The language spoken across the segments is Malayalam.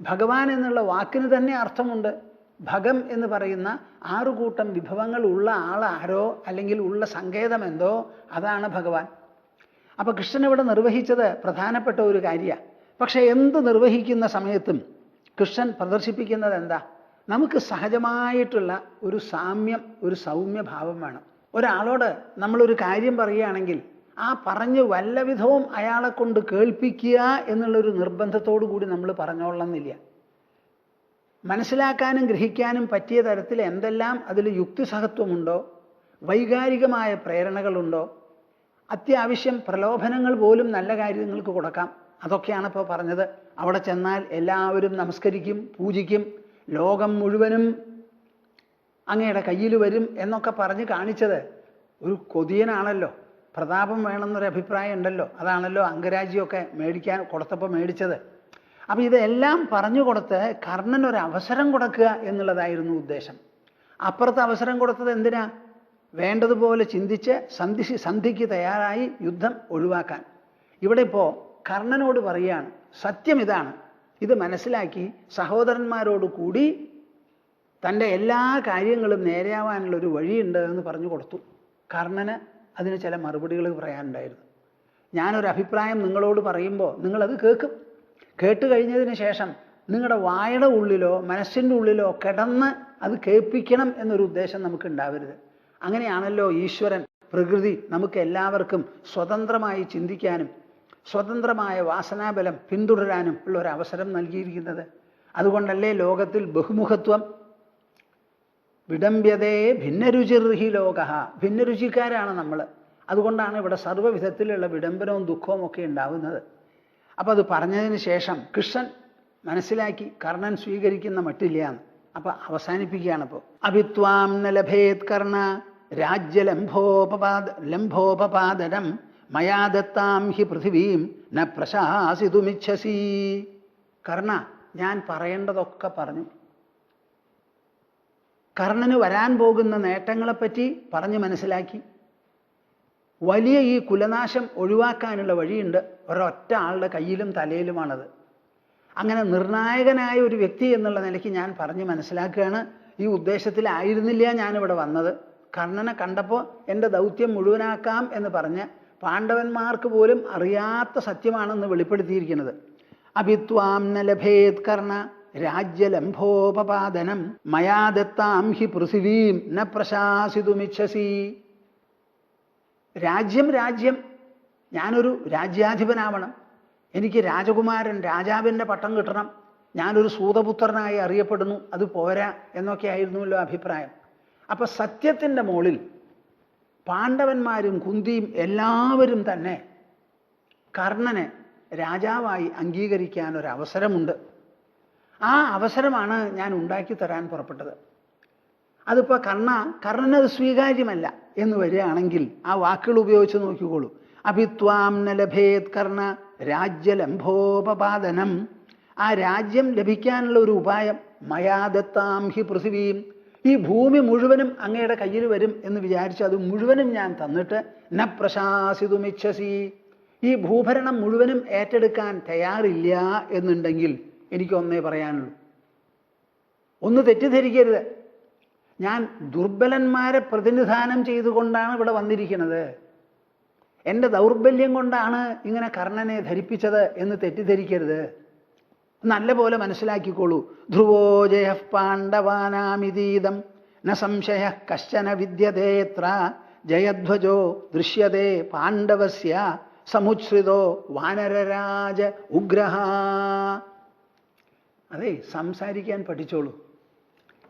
ഭഗവാൻ എന്നുള്ള വാക്കിന് തന്നെ അർത്ഥമുണ്ട്. ഭഗം എന്ന് പറയുന്ന 6 കൂട്ടം വിഭവങ്ങൾ ഉള്ള ആളാരോ അല്ലെങ്കിൽ ഉള്ള സങ്കേതം എന്തോ അതാണ് ഭഗവാൻ. അപ്പോൾ കൃഷ്ണൻ ഇവിടെ നിർവഹിച്ചത് പ്രധാനപ്പെട്ട ഒരു കാര്യമാണ്. പക്ഷെ എന്ത് നിർവഹിക്കുന്ന സമയത്തും കൃഷ്ണൻ പ്രദർശിപ്പിക്കുന്നത് എന്താ? നമുക്ക് സഹജമായിട്ടുള്ള ഒരു സാമ്യം, ഒരു സൗമ്യഭാവം വേണം. ഒരാളോട് നമ്മളൊരു കാര്യം പറയുകയാണെങ്കിൽ ആ പറഞ്ഞ് വല്ലവിധവും അയാളെ കൊണ്ട് കേൾപ്പിക്കുക എന്നുള്ളൊരു നിർബന്ധത്തോടു കൂടി നമ്മൾ പറഞ്ഞോളണമെന്നില്ല. മനസ്സിലാക്കാനും ഗ്രഹിക്കാനും പറ്റിയ തരത്തിൽ എന്തെല്ലാം അതിൽ യുക്തിസഹത്വമുണ്ടോ, വൈകാരികമായ പ്രേരണകളുണ്ടോ, അത്യാവശ്യം പ്രലോഭനങ്ങൾ പോലും നല്ല കാര്യങ്ങൾക്ക് കൊടുക്കാം. അതൊക്കെയാണ് ഇപ്പോൾ പറഞ്ഞത്. അവിടെ ചെന്നാൽ എല്ലാവരും നമസ്കരിക്കും, പൂജിക്കും, ലോകം മുഴുവനും അങ്ങയുടെ കയ്യിൽ വരും എന്നൊക്കെ പറഞ്ഞ് കാണിച്ചത് ഒരു കൊതിയനാണല്ലോ. പ്രതാപം വേണമെന്നൊരു അഭിപ്രായം ഉണ്ടല്ലോ. അതാണല്ലോ അംഗരാജ്യമൊക്കെ മേടിക്കാൻ കൊടുത്തപ്പോൾ മേടിച്ചത്. അപ്പം ഇതെല്ലാം പറഞ്ഞു കൊടുത്ത് കർണനൊരു അവസരം കൊടുക്കുക എന്നുള്ളതായിരുന്നു ഉദ്ദേശം. അപ്പുറത്ത് അവസരം കൊടുത്തത് എന്തിനാ? വേണ്ടതുപോലെ ചിന്തിച്ച് സന്ധിക്ക് തയ്യാറായി യുദ്ധം ഒഴിവാക്കാൻ. ഇവിടെ ഇപ്പോൾ കർണനോട് പറയുകയാണ്, സത്യം ഇതാണ്, ഇത് മനസ്സിലാക്കി സഹോദരന്മാരോട് കൂടി തൻ്റെ എല്ലാ കാര്യങ്ങളും നേരെയാവാനുള്ളൊരു വഴിയുണ്ട് എന്ന് പറഞ്ഞു കൊടുത്തു. കർണന് അതിന് ചില മറുപടികൾ പറയാനുണ്ടായിരുന്നു. ഞാനൊരു അഭിപ്രായം നിങ്ങളോട് പറയുമ്പോൾ നിങ്ങളത് കേൾക്കും. കേട്ട് കഴിഞ്ഞതിന് ശേഷം നിങ്ങളുടെ വായുടെ ഉള്ളിലോ മനസ്സിൻ്റെ ഉള്ളിലോ കിടന്ന് അത് കേൾപ്പിക്കണം എന്നൊരു ഉദ്ദേശം നമുക്ക് ഉണ്ടാവരുത്. അങ്ങനെയാണല്ലോ ഈശ്വരൻ, പ്രകൃതി നമുക്ക് എല്ലാവർക്കും സ്വതന്ത്രമായി ചിന്തിക്കാനും സ്വതന്ത്രമായ വാസനാബലം പിന്തുടരാനും ഉള്ള ഒരു അവസരം നൽകിയിരിക്കുന്നത്. അതുകൊണ്ടല്ലേ ലോകത്തിൽ ബഹുമുഖത്വം. വിഡംബ്യതേ ഭിന്നരുചിർഹി ലോക. ഭിന്നരുചിക്കാരാണ് നമ്മൾ. അതുകൊണ്ടാണ് ഇവിടെ സർവ്വവിധത്തിലുള്ള വിഡംബനവും ദുഃഖവും ഒക്കെ ഉണ്ടാവുന്നത്. അപ്പോൾ അത് പറഞ്ഞതിന് ശേഷം കൃഷ്ണൻ മനസ്സിലാക്കി കർണൻ സ്വീകരിക്കുന്ന മട്ടില്ലാന്ന്. അപ്പം അവസാനിപ്പിക്കുകയാണ്. ഇപ്പോൾ അഭിത്വാം ന ലഭേത് കർണ രാജ്യലംഭോപപാദനം മയാ ദത്താം ഹി പൃഥിവീം ന പ്രശാസിതുമിച്ഛസി. കർണ, ഞാൻ പറയേണ്ടതൊക്കെ പറഞ്ഞു. കർണന് വരാൻ പോകുന്ന നേട്ടങ്ങളെപ്പറ്റി പറഞ്ഞ് മനസ്സിലാക്കി. വലിയ ഈ കുലനാശം ഒഴിവാക്കാനുള്ള വഴിയുണ്ട്. ഒരൊറ്റ ആളുടെ കയ്യിലും തലയിലുമാണത്. അങ്ങനെ നിർണായകനായ ഒരു വ്യക്തി എന്നുള്ള നിലയ്ക്ക് ഞാൻ പറഞ്ഞ് മനസ്സിലാക്കുകയാണ്. ഈ ഉദ്ദേശത്തിലായിരുന്നില്ല ഞാനിവിടെ വന്നത്. കർണനെ കണ്ടപ്പോൾ എൻ്റെ ദൗത്യം മുഴുവനാക്കാം എന്ന് പറഞ്ഞ് പാണ്ഡവന്മാർക്ക് പോലും അറിയാത്ത സത്യമാണെന്ന് വെളിപ്പെടുത്തിയിരിക്കുന്നത്. അഭിത്വാം ന ലഭേത് കർണ രാജ്യലംഭോപപാദനം മയാ ദത്താം ഹി പൃഥിവീം ന പ്രശാസിതുമിച്ഛസി. രാജ്യം, ഞാനൊരു രാജ്യാധിപനാവണം, എനിക്ക് രാജകുമാരൻ രാജാവിൻ്റെ പട്ടം കിട്ടണം, ഞാനൊരു സൂതപുത്രനായി അറിയപ്പെടുന്നു, അത് പോരാ എന്നൊക്കെ ആയിരുന്നല്ലോ അഭിപ്രായം. അപ്പം സത്യത്തിൻ്റെ മുകളിൽ പാണ്ഡവന്മാരും കുന്തിയും എല്ലാവരും തന്നെ കർണനെ രാജാവായി അംഗീകരിക്കാൻ ഒരവസരമുണ്ട്. ആ അവസരമാണ് ഞാൻ ഉണ്ടാക്കി തരാൻ പുറപ്പെട്ടത്. അതിപ്പോൾ കർണനത് സ്വീകാര്യമല്ല എന്ന് വരികയാണെങ്കിൽ ആ വാക്കുകൾ ഉപയോഗിച്ച് നോക്കിക്കോളൂ. അഭിത്വാം ന ലഭേത് കർണ രാജ്യലംഭോപപാദനം. ആ രാജ്യം ലഭിക്കാനുള്ള ഒരു ഉപായം മയാ ദത്താം ഹി പൃഥിവീം. ഈ ഭൂമി മുഴുവനും അങ്ങയുടെ കയ്യിൽ വരും എന്ന് വിചാരിച്ച് അത് മുഴുവനും ഞാൻ തന്നിട്ട് ന പ്രശാസിതുമിച്ഛസി. ഈ ഭൂഭരണം മുഴുവനും ഏറ്റെടുക്കാൻ തയ്യാറില്ല എന്നുണ്ടെങ്കിൽ എനിക്കൊന്നേ പറയാനുള്ളൂ. ഒന്ന് തെറ്റിദ്ധരിക്കരുത്, ഞാൻ ദുർബലന്മാരെ പ്രതിനിധാനം ചെയ്തുകൊണ്ടാണ് ഇവിടെ വന്നിരിക്കുന്നത്. എൻ്റെ ദൗർബല്യം കൊണ്ടാണ് ഇങ്ങനെ കർണനെ ധരിപ്പിച്ചത് എന്ന് തെറ്റിദ്ധരിക്കരുത്. നല്ല പോലെ മനസ്സിലാക്കിക്കോളൂ. ധ്രുവോ ജയ പാണ്ഡവാനാമിതീദം ന സംശയ കശ്ചന വിദ്യതേത്ര ജയധ്വജോ ദൃശ്യതേ പാണ്ഡവസ്യ സമുച്ഛ്രിതോ വാനരരാജ ഉഗ്രഹ. അതെ, സംസാരിക്കാൻ പഠിച്ചോളൂ.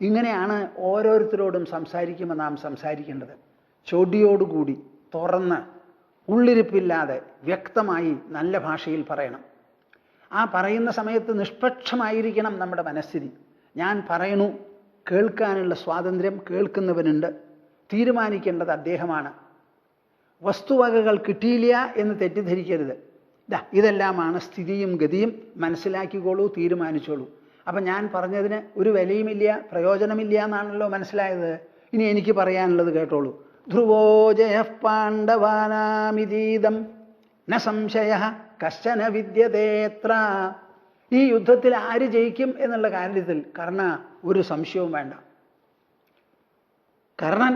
ഇങ്ങനെയാണ് ഓരോരുത്തരോടും സംസാരിക്കുമ്പോൾ നാം സംസാരിക്കേണ്ടത്. ചോദ്യോടുകൂടി, തുറന്ന്, ഉള്ളിരിപ്പില്ലാതെ വ്യക്തമായി നല്ല ഭാഷയിൽ പറയണം. ആ പറയുന്ന സമയത്ത് നിഷ്പക്ഷമായിരിക്കണം നമ്മുടെ മനസ്ഥിതി. ഞാൻ പറയണു, കേൾക്കാനുള്ള സ്വാതന്ത്ര്യം കേൾക്കുന്നവനുണ്ട്, തീരുമാനിക്കേണ്ടത് അദ്ദേഹമാണ്. വസ്തുവകകൾ കിട്ടിയില്ല എന്ന് തെറ്റിദ്ധരിക്കരുത്. ഇതെല്ലാമാണ് സ്ഥിതിയും ഗതിയും. മനസ്സിലാക്കിക്കോളൂ, തീരുമാനിച്ചോളൂ. അപ്പം ഞാൻ പറഞ്ഞതിന് ഒരു വിലയുമില്ല, പ്രയോജനമില്ല എന്നാണല്ലോ മനസ്സിലായത്. ഇനി എനിക്ക് പറയാനുള്ളത് കേട്ടോളൂ. ധ്രുവോ ജയ പാണ്ഡവാനാമിതീദം ന സംശയ കശ്ചന വിദ്യതേത്ര. ഈ യുദ്ധത്തിൽ ആര് ജയിക്കും എന്നുള്ള കാര്യത്തിൽ കർണ ഒരു സംശയവും വേണ്ട. കർണൻ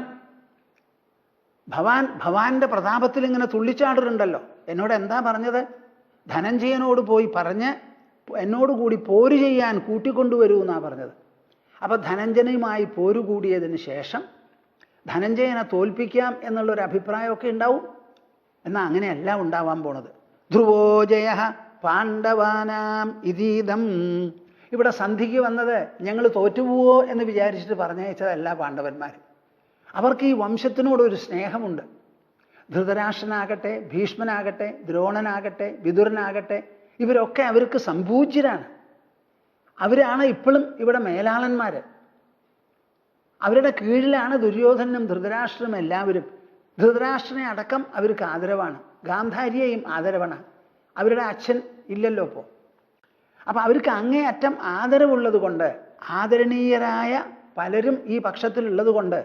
ഭവാന്റെ പ്രതാപത്തിൽ ഇങ്ങനെ തുള്ളിച്ചാടുന്നുണ്ടല്ലോ. എന്നോട് എന്താ പറഞ്ഞത്? ധനഞ്ജയനോട് പോയി പറഞ്ഞ് എന്നോടുകൂടി പോര് ചെയ്യാൻ കൂട്ടിക്കൊണ്ടുവരൂ എന്നാ പറഞ്ഞത്. അപ്പൊ ധനഞ്ജയനുമായി പോരു കൂടിയതിന് ശേഷം ധനഞ്ജയനെ തോൽപ്പിക്കാം എന്നുള്ളൊരു അഭിപ്രായമൊക്കെ ഉണ്ടാവും. എന്നാൽ അങ്ങനെയല്ല ഉണ്ടാവാൻ പോണത്. ധ്രുവോജയ പാണ്ഡവാനാം ഇതീദം. ഇവിടെ സന്ധിക്ക് വന്നത് ഞങ്ങൾ തോറ്റുപോവോ എന്ന് വിചാരിച്ചിട്ട് പറഞ്ഞയച്ചതല്ല പാണ്ഡവന്മാർ. അവർക്ക് ഈ വംശത്തിനോടൊരു സ്നേഹമുണ്ട്. ധൃതരാഷ്ട്രനാകട്ടെ, ഭീഷ്മനാകട്ടെ, ദ്രോണനാകട്ടെ, വിതുരനാകട്ടെ, ഇവരൊക്കെ അവർക്ക് സംപൂജ്യരാണ്. അവരാണ് ഇപ്പോഴും ഇവിടെ മേലാളന്മാർ. അവരുടെ കീഴിലാണ് ദുര്യോധനും ധൃതരാഷ്ട്രനും എല്ലാവരും. ധൃതരാഷ്ട്രനെ അടക്കം അവർക്ക് ആദരവാണ്. ഗാന്ധാരിയെയും ആദരവാണ്. അവരുടെ അച്ഛൻ ഇല്ലല്ലോ ഇപ്പോൾ. അപ്പം അവർക്ക് അങ്ങേയറ്റം ആദരവുള്ളത് കൊണ്ട്, ആദരണീയരായ പലരും ഈ പക്ഷത്തിലുള്ളത് കൊണ്ട്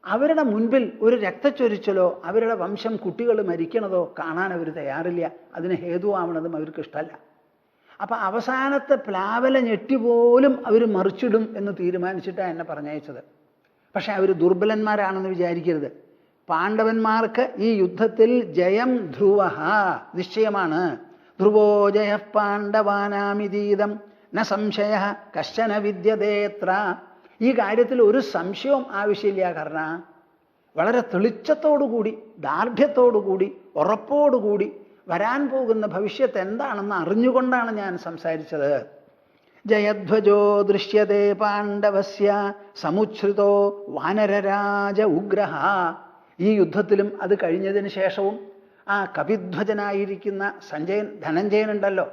അവരുടെ മുൻപിൽ ഒരു രക്തച്ചൊരിച്ചലോ അവരുടെ വംശം കുട്ടികൾ മരിക്കണതോ കാണാൻ അവർ തയ്യാറില്ല. അതിന് ഹേതുവാവണതും അവർക്ക് ഇഷ്ടമല്ല. അപ്പം അവസാനത്തെ പ്ലാവല ഞെട്ടിപോലും അവർ മറിച്ചിടും എന്ന് തീരുമാനിച്ചിട്ടാണ് എന്നെ പറഞ്ഞയച്ചത്. പക്ഷെ അവർ ദുർബലന്മാരാണെന്ന് വിചാരിക്കരുത്. പാണ്ഡവന്മാർക്ക് ഈ യുദ്ധത്തിൽ ജയം ധ്രുവ നിശ്ചയമാണ്. ധ്രുവോ ജയ പാണ്ഡവാനാമിതീതം ന സംശയ കശ്ചന വിദ്യതേത്ര. ഈ കാര്യത്തിൽ ഒരു സംശയവും ആവശ്യമില്ല. കാരണം വളരെ തെളിച്ചത്തോടുകൂടി, ദാർഢ്യത്തോടുകൂടി, ഉറപ്പോടുകൂടി വരാൻ പോകുന്ന ഭവിഷ്യത്ത് എന്താണെന്ന് അറിഞ്ഞുകൊണ്ടാണ് ഞാൻ സംസാരിച്ചത്. ജയധ്വജോ ദൃശ്യതേ പാണ്ഡവസ്യ സമുച്ഛ്രിതോ വാനരരാജ ഉഗ്രഹ. ഈ യുദ്ധത്തിലും അത് കഴിഞ്ഞതിന് ശേഷവും ആ കപിധ്വജനായിരിക്കുന്ന ധനഞ്ജയനുണ്ടല്ലോ,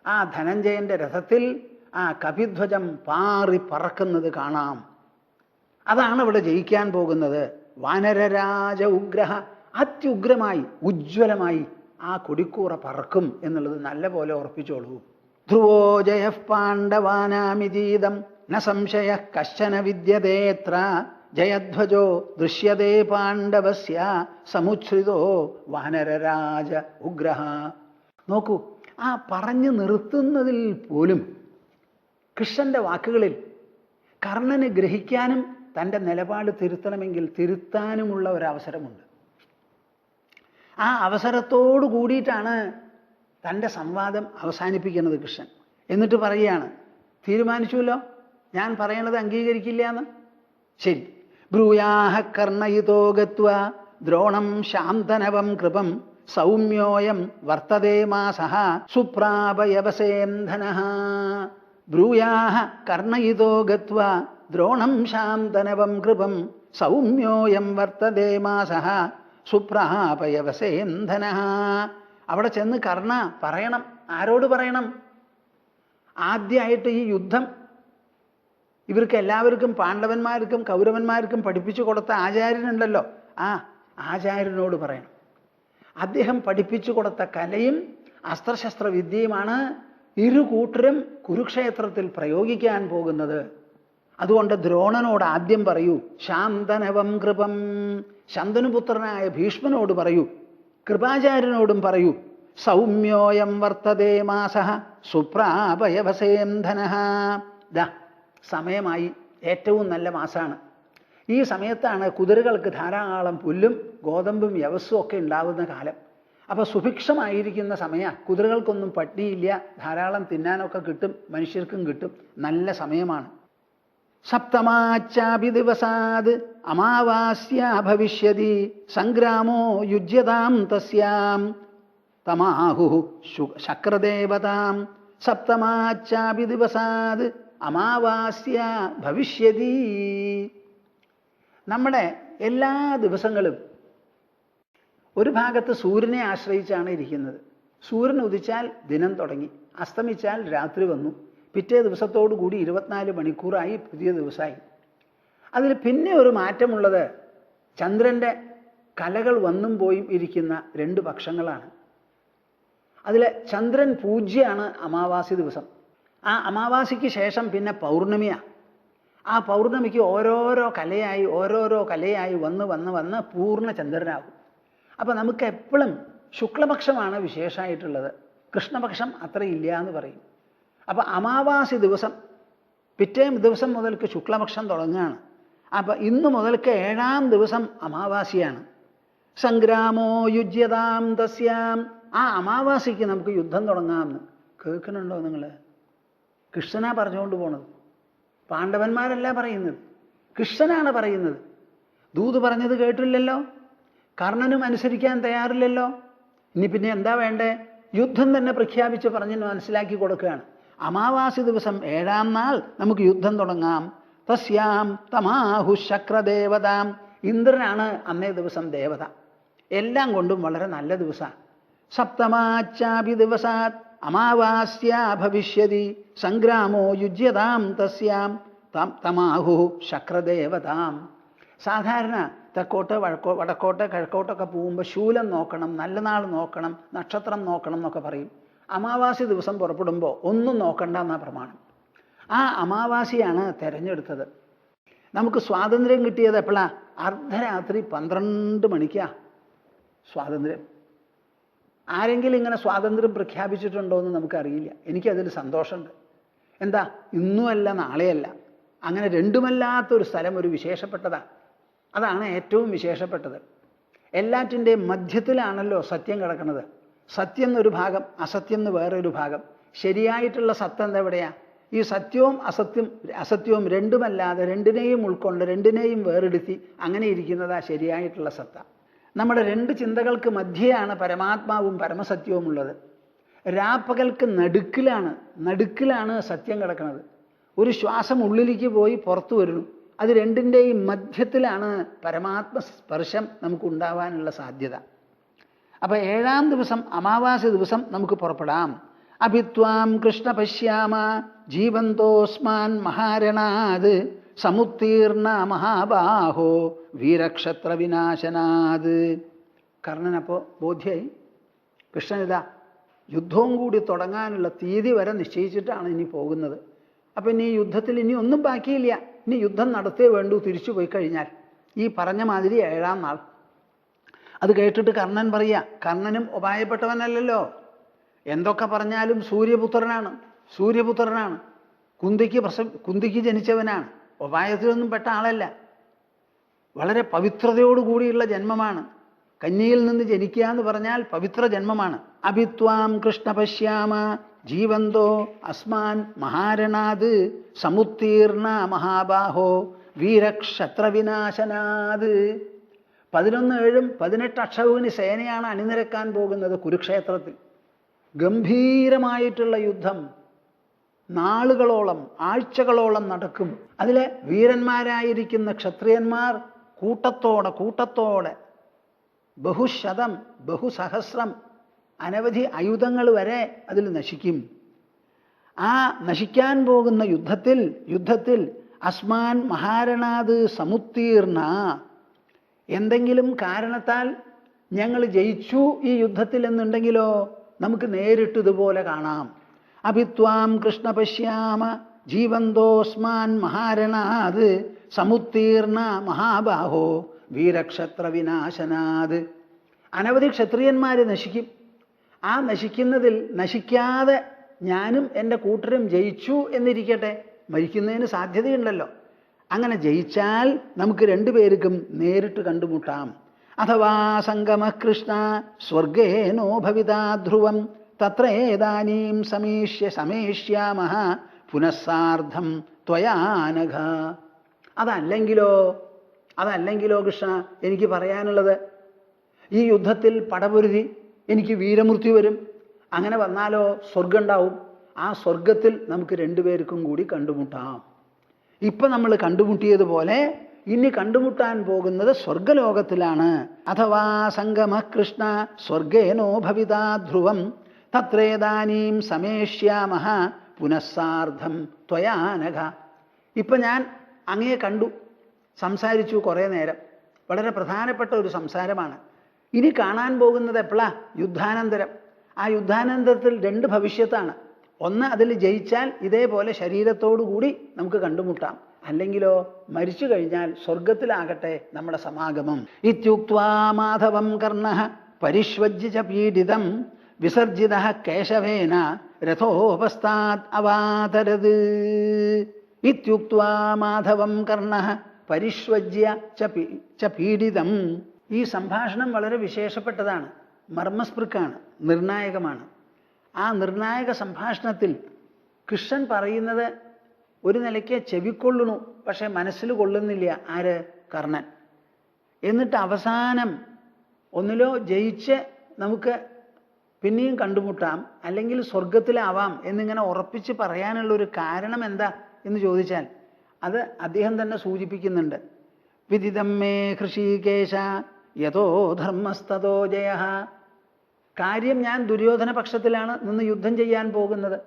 ആ ധനഞ്ജയന്റെ രഥത്തിൽ ആ കപിധ്വജം പാറി പറക്കുന്നത് കാണാം. അതാണ് ഇവിടെ ജയിക്കാൻ പോകുന്നത്. വാനരരാജ ഉഗ്രഹ. അത്യുഗ്രമായി, ഉജ്ജ്വലമായി ആ കൊടിക്കൂറ പറക്കും എന്നുള്ളത് നല്ല പോലെ ഉറപ്പിച്ചോളൂ. ധ്രുവോ ജയ പാണ്ഡവാനാമിതീതം ന സംശയ കശ്ചന വിദ്യതേത്ര. ജയധ്വജോ ദൃശ്യതേ പാണ്ഡവസ്യ സമുച്ഛ്രിതോ വാനരരാജ ഉഗ്രഹ. നോക്കൂ, ആ പറഞ്ഞു നിർത്തുന്നതിൽ പോലും കൃഷ്ണന്റെ വാക്കുകളിൽ കർണന് ഗ്രഹിക്കാനും തൻ്റെ നിലപാട് തിരുത്തണമെങ്കിൽ തിരുത്താനുമുള്ള ഒരവസരമുണ്ട്. ആ അവസരത്തോടു കൂടിയിട്ടാണ് തൻ്റെ സംവാദം അവസാനിപ്പിക്കുന്നത് കൃഷ്ണൻ. എന്നിട്ട് പറയുകയാണ്, തീരുമാനിച്ചുല്ലോ, ഞാൻ പറയണത് അംഗീകരിക്കില്ല എന്ന്. ശരി. ബ്രൂയാഹ കർണയിതോ ഗത്വ ദ്രോണം ശാന്തനവം കൃപം സൗമ്യോയം വർത്തതേ മാസഃ സുപ്രാപയവസേന്ധനഃ. ബ്രൂയാഹ കർണയിതോ ഗത്വ ദ്രോണം ശാന്തനവം കൃപം സൗമ്യോയം വർത്തതേ മാസഃ സുപ്രാപയവസേന്ധനഃ. അവിടെ ചെന്ന് കർണ പറയണം. ആരോട് പറയണം? ആദ്യമായിട്ട് ഈ യുദ്ധം ഇവർക്ക് എല്ലാവർക്കും, പാണ്ഡവന്മാർക്കും കൗരവന്മാർക്കും പഠിപ്പിച്ചു കൊടുത്ത ആചാര്യനുണ്ടല്ലോ, ആ ആചാര്യനോട് പറയണം. അദ്ദേഹം പഠിപ്പിച്ചു കൊടുത്ത കലയും അസ്ത്രശസ്ത്ര വിദ്യയുമാണ് ഇരു കൂട്ടരും കുരുക്ഷേത്രത്തിൽ പ്രയോഗിക്കാൻ പോകുന്നത്. അതുകൊണ്ട് ദ്രോണനോട് ആദ്യം പറയൂ, ശാന്തനവം കൃപം. ശന്തനുപുത്രനായ ഭീഷ്മനോട് പറയൂ, കൃപാചാര്യനോടും പറയൂ, സൗമ്യോയം വർത്തതേ മാസഃ സുപ്രാപയവസേന്ധനഃ. ദാ സമയമായി, ഏറ്റവും നല്ല മാസമാണ്. ഈ സമയത്താണ് കുതിരകൾക്ക് ധാരാളം പുല്ലും ഗോതമ്പും യവസ്സും ഒക്കെ ഉണ്ടാകുന്ന കാലം. അപ്പോൾ സുഭിക്ഷമായിരിക്കുന്ന സമയമാണ്. കുതിരകൾക്കൊന്നും പട്ടിണിയില്ല, ധാരാളം തിന്നാനൊക്കെ കിട്ടും, മനുഷ്യർക്കും കിട്ടും. നല്ല സമയമാണ്. സപ്തമാച്ചാപി ദിവസാത് അമാവാസ്യ ഭവിഷ്യതി സംഗ്രാമോ യുജ്യതാം തസ്യാം തമാഹു ശക്രദേവതാം. സപ്തമാച്ചാപി ദിവസാത് അമാവാസ്യ ഭവിഷ്യതി. നമ്മുടെ എല്ലാ ദിവസങ്ങളും ഒരു ഭാഗത്ത് സൂര്യനെ ആശ്രയിച്ചാണ് ഇരിക്കുന്നത്. സൂര്യൻ ഉദിച്ചാൽ ദിനം തുടങ്ങി, അസ്തമിച്ചാൽ രാത്രി വന്നു, പിറ്റേ ദിവസത്തോടു കൂടി 24 മണിക്കൂറായി, പുതിയ ദിവസമായി. അതിൽ പിന്നെ ഒരു മാറ്റമുള്ളത് ചന്ദ്രൻ്റെ കലകൾ വന്നും പോയും ഇരിക്കുന്ന 2 പക്ഷങ്ങളാണ്. അതിൽ ചന്ദ്രൻ പൂജ്യമാണ് അമാവാസി ദിവസം. ആ അമാവാസിക്ക് ശേഷം പിന്നെ പൗർണമിയാണ്. ആ പൗർണമിക്ക് ഓരോരോ കലയായി വന്ന് പൂർണ്ണ ചന്ദ്രനാകും. അപ്പം നമുക്ക് എപ്പോഴും ശുക്ലപക്ഷമാണ് വിശേഷമായിട്ടുള്ളത്. കൃഷ്ണപക്ഷം അത്ര ഇല്ല എന്ന് പറയും. അപ്പം അമാവാസി ദിവസം പിറ്റേ ദിവസം മുതൽക്ക് ശുക്ലപക്ഷം തുടങ്ങുകയാണ്. അപ്പം ഇന്ന് മുതൽക്ക് 7-ാം ദിവസം അമാവാസിയാണ്. സംഗ്രാമോ യുജ്യതാം തസ്യാം. ആ അമാവാസിക്ക് നമുക്ക് യുദ്ധം തുടങ്ങാമെന്ന്. കേൾക്കുന്നുണ്ടോ നിങ്ങൾ? കൃഷ്ണനാ പറഞ്ഞുകൊണ്ട് പോണത്, പാണ്ഡവന്മാരല്ല പറയുന്നത്, കൃഷ്ണനാണ് പറയുന്നത്. ദൂത് പറഞ്ഞത് കേട്ടില്ലല്ലോ, കർണനും അനുസരിക്കാൻ തയ്യാറില്ലല്ലോ. ഇനി പിന്നെ എന്താ വേണ്ടേ? യുദ്ധം തന്നെ പ്രഖ്യാപിച്ച് പറഞ്ഞ് മനസ്സിലാക്കി കൊടുക്കുകയാണ്. അമാവാസി ദിവസം 7-ാം നാൾ നമുക്ക് യുദ്ധം തുടങ്ങാം. തസ്യാം തമാഹു ശക്രദേവതാം. ഇന്ദ്രനാണ് അന്നേ ദിവസം ദേവത. എല്ലാം കൊണ്ടും വളരെ നല്ല ദിവസമാണ്. സപ്തമാച്ചാപി ദിവസാത് അമാവാസ്യാ ഭവിഷ്യതി സംഗ്രാമോ യുജ്യതാം തസ്യാം തമാഹു ശക്രദേവതാം. സാധാരണ തെക്കോട്ട് വടക്കോട്ട് കിഴക്കോട്ടൊക്കെ പോകുമ്പോൾ ശൂലം നോക്കണം, നല്ല നാൾ നോക്കണം, നക്ഷത്രം നോക്കണം എന്നൊക്കെ പറയും. അമാവാസി ദിവസം പുറപ്പെടുമ്പോൾ ഒന്നും നോക്കണ്ട എന്നാ പ്രമാണം. ആ അമാവാസിയാണ് തിരഞ്ഞെടുത്തത്. നമുക്ക് സ്വാതന്ത്ര്യം കിട്ടിയത് എപ്പോഴാ? അർദ്ധരാത്രി 12 മണിക്കാ സ്വാതന്ത്ര്യം. ആരെങ്കിലും ഇങ്ങനെ സ്വാതന്ത്ര്യം പ്രഖ്യാപിച്ചിട്ടുണ്ടോ എന്ന് നമുക്കറിയില്ല. എനിക്കതിൽ സന്തോഷമുണ്ട്. എന്താ, ഇന്നുമല്ല നാളെയല്ല, അങ്ങനെ രണ്ടുമല്ലാത്തൊരു സ്ഥലം ഒരു വിശേഷപ്പെട്ടതാണ്. അതാണ് ഏറ്റവും വിശേഷപ്പെട്ടത്. എല്ലാറ്റിൻ്റെയും മധ്യത്തിലാണല്ലോ സത്യം കിടക്കുന്നത്. സത്യം എന്നൊരു ഭാഗം, അസത്യം എന്ന് വേറൊരു ഭാഗം. ശരിയായിട്ടുള്ള സത്യം എവിടെയാ? ഈ സത്യവും അസത്യവും രണ്ടുമല്ലാതെ രണ്ടിനെയും ഉൾക്കൊണ്ട് രണ്ടിനെയും വേറെടുത്തി അങ്ങനെ ഇരിക്കുന്നതാ ശരിയായിട്ടുള്ള സത്ത. നമ്മുടെ രണ്ട് ചിന്തകൾക്ക് മധ്യയാണ് പരമാത്മാവും പരമസത്യവും ഉള്ളത്. രാപ്പകൽക്ക് നടുക്കിലാണ് സത്യം കിടക്കുന്നത്. ഒരു ശ്വാസം ഉള്ളിലേക്ക് പോയി പുറത്തു വരുന്നു. അത് രണ്ടിൻ്റെയും മധ്യത്തിലാണ് പരമാത്മ സ്പർശം നമുക്ക് ഉണ്ടാവാനുള്ള സാധ്യത. അപ്പം 7-ാം ദിവസം അമാവാസി ദിവസം നമുക്ക് പുറപ്പെടാം. അഭിത്വാം കൃഷ്ണ പശ്യാമ ജീവന്തോസ്മാൻ മഹാരണാത് സമുത്തീർണ മഹാബാഹോ വീരക്ഷത്ര വിനാശനാത്. കർണനപ്പോൾ ബോധ്യായി, കൃഷ്ണനിതാ യുദ്ധവും കൂടി തുടങ്ങാനുള്ള തീയതി വരെ നിശ്ചയിച്ചിട്ടാണ് ഇനി പോകുന്നത്. അപ്പം ഇനി യുദ്ധത്തിൽ ഇനി ഒന്നും ബാക്കിയില്ല. ഇനി യുദ്ധം നടത്തേ വേണ്ടൂ തിരിച്ചു പോയി കഴിഞ്ഞാൽ. ഈ പറഞ്ഞ മാതിരി 7-ാം നാൾ. അത് കേട്ടിട്ട് കർണൻ പറയുക, കർണനും ഉപായപ്പെട്ടവനല്ലല്ലോ, എന്തൊക്കെ പറഞ്ഞാലും സൂര്യപുത്രനാണ്, കുന്തിക്ക് ജനിച്ചവനാണ്, ഉപായത്തിലൊന്നും പെട്ട ആളല്ല. വളരെ പവിത്രതയോടുകൂടിയുള്ള ജന്മമാണ്. കന്യയിൽ നിന്ന് ജനിക്കുക എന്ന് പറഞ്ഞാൽ പവിത്ര ജന്മമാണ്. അഭിത്വാം കൃഷ്ണ പശ്യാമ ജീവന്തോ അസ്മാൻ മഹാരണാത് സമുത്തീർണ മഹാബാഹോ വീരക്ഷത്രവിനാശനാത്. 11-7 18 അക്ഷൗഹിണി സേനയാണ് അണിനിരക്കാൻ പോകുന്നത് കുരുക്ഷേത്രത്തിൽ. ഗംഭീരമായിട്ടുള്ള യുദ്ധം നാളുകളോളം ആഴ്ചകളോളം നടക്കും. അതിലെ വീരന്മാരായിരിക്കുന്ന ക്ഷത്രിയന്മാർ കൂട്ടത്തോടെ ബഹുശതം ബഹുസഹസ്രം അനവധി ആയുധങ്ങൾ വരെ അതിൽ നശിക്കും. ആ നശിക്കാൻ പോകുന്ന യുദ്ധത്തിൽ അസ്മാൻ മഹാരണാത് സമുത്തീർണ, എന്തെങ്കിലും കാരണത്താൽ ഞങ്ങൾ ജയിച്ചു ഈ യുദ്ധത്തിൽ എന്നുണ്ടെങ്കിലോ നമുക്ക് നേരിട്ട് ഇതുപോലെ കാണാം. അഭിത്വാം കൃഷ്ണ പശ്യാമ ജീവന്തോസ്മാൻ മഹാരണാത് സമുത്തീർണ മഹാബാഹോ വീരക്ഷത്ര വിനാശനാത്. അനവധി ക്ഷത്രിയന്മാർ നശിക്കും. ആ നശിക്കുന്നതിൽ നശിക്കാതെ ഞാനും എൻ്റെ കൂട്ടരും ജയിച്ചു എന്നിരിക്കട്ടെ, മരിക്കുന്നതിന് സാധ്യതയുണ്ടല്ലോ. അങ്ങനെ ജയിച്ചാൽ നമുക്ക് രണ്ടുപേർക്കും നേരിട്ട് കണ്ടുമുട്ടാം. അഥവാ സംഗമ കൃഷ്ണ സ്വർഗേനോ ഭവിതാ ധ്രുവം തത്രേതാനീം സമേഷ്യാമഃ പുനഃസാർദ്ധം ത്വയാനഘ. അതല്ലെങ്കിലോ കൃഷ്ണ, എനിക്ക് പറയാനുള്ളത്, ഈ യുദ്ധത്തിൽ പടപൊരുതി എനിക്ക് വീരമൃത്യു വരും. അങ്ങനെ വന്നാലോ സ്വർഗം ഉണ്ടാവും. ആ സ്വർഗത്തിൽ നമുക്ക് രണ്ടുപേർക്കും കൂടി കണ്ടുമുട്ടാം. ഇപ്പം നമ്മൾ കണ്ടുമുട്ടിയതുപോലെ ഇനി കണ്ടുമുട്ടാൻ പോകുന്നത് സ്വർഗലോകത്തിലാണ്. അഥവാ സംഗമ കൃഷ്ണ സ്വർഗേനോ ഭവിതാ ധ്രുവം തത്രേതാനീം സമേഷ്യാമഃ പുനഃസാർദ്ധം ത്വയാനഘ. ഇപ്പം ഞാൻ അങ്ങയെ കണ്ടു, സംസാരിച്ചു കുറേ നേരം. വളരെ പ്രധാനപ്പെട്ട ഒരു സംസാരമാണ്. ഇനി കാണാൻ പോകുന്നത് എപ്പോഴാ? യുദ്ധാനന്തരം. ആ യുദ്ധാനന്തരത്തിൽ 2 ഭവിഷ്യത്താണ്. ഒന്ന്, അതിൽ ജയിച്ചാൽ ഇതേപോലെ ശരീരത്തോടുകൂടി നമുക്ക് കണ്ടുമുട്ടാം. അല്ലെങ്കിലോ മരിച്ചു കഴിഞ്ഞാൽ സ്വർഗത്തിലാകട്ടെ നമ്മുടെ സമാഗമം. ഇത്യുക്ത്വാ മാധവം കർണഃ പരിഷ്വജ്യ ച പീഡിതം വിസർജിതഃ കേശവേന രഥോപസ്ഥാത് അവാതരത് ഇത്യുക്ത്വാ മാധവം കർണഃ പരിഷ്വജ്യ ച പീഡിതം. ഈ സംഭാഷണം വളരെ വിശേഷപ്പെട്ടതാണ്, മർമ്മസ്പൃക്കാണ്, നിർണായകമാണ്. ആ നിർണായക സംഭാഷണത്തിൽ കൃഷ്ണൻ പറയുന്നത് ഒരു നിലയ്ക്ക് ചെവിക്കൊള്ളുന്നു, പക്ഷെ മനസ്സിൽ കൊള്ളുന്നില്ല. ആര്? കർണൻ. എന്നിട്ട് അവസാനം ഒന്നിലോ ജയിച്ച് നമുക്ക് പിന്നെയും കണ്ടുമുട്ടാം, അല്ലെങ്കിൽ സ്വർഗത്തിലാവാം എന്നിങ്ങനെ ഉറപ്പിച്ച് പറയാനുള്ളൊരു കാരണം എന്താ എന്ന് ചോദിച്ചാൽ അത് അദ്ദേഹം തന്നെ സൂചിപ്പിക്കുന്നുണ്ട്. വിദിതം മേ ഹൃഷീകേശ യതോ ധർമ്മസ്തതോ ജയ. കാര്യം, ഞാൻ ദുര്യോധന പക്ഷത്തിലാണ് നിന്ന് യുദ്ധം ചെയ്യാൻ പോകുന്നത്.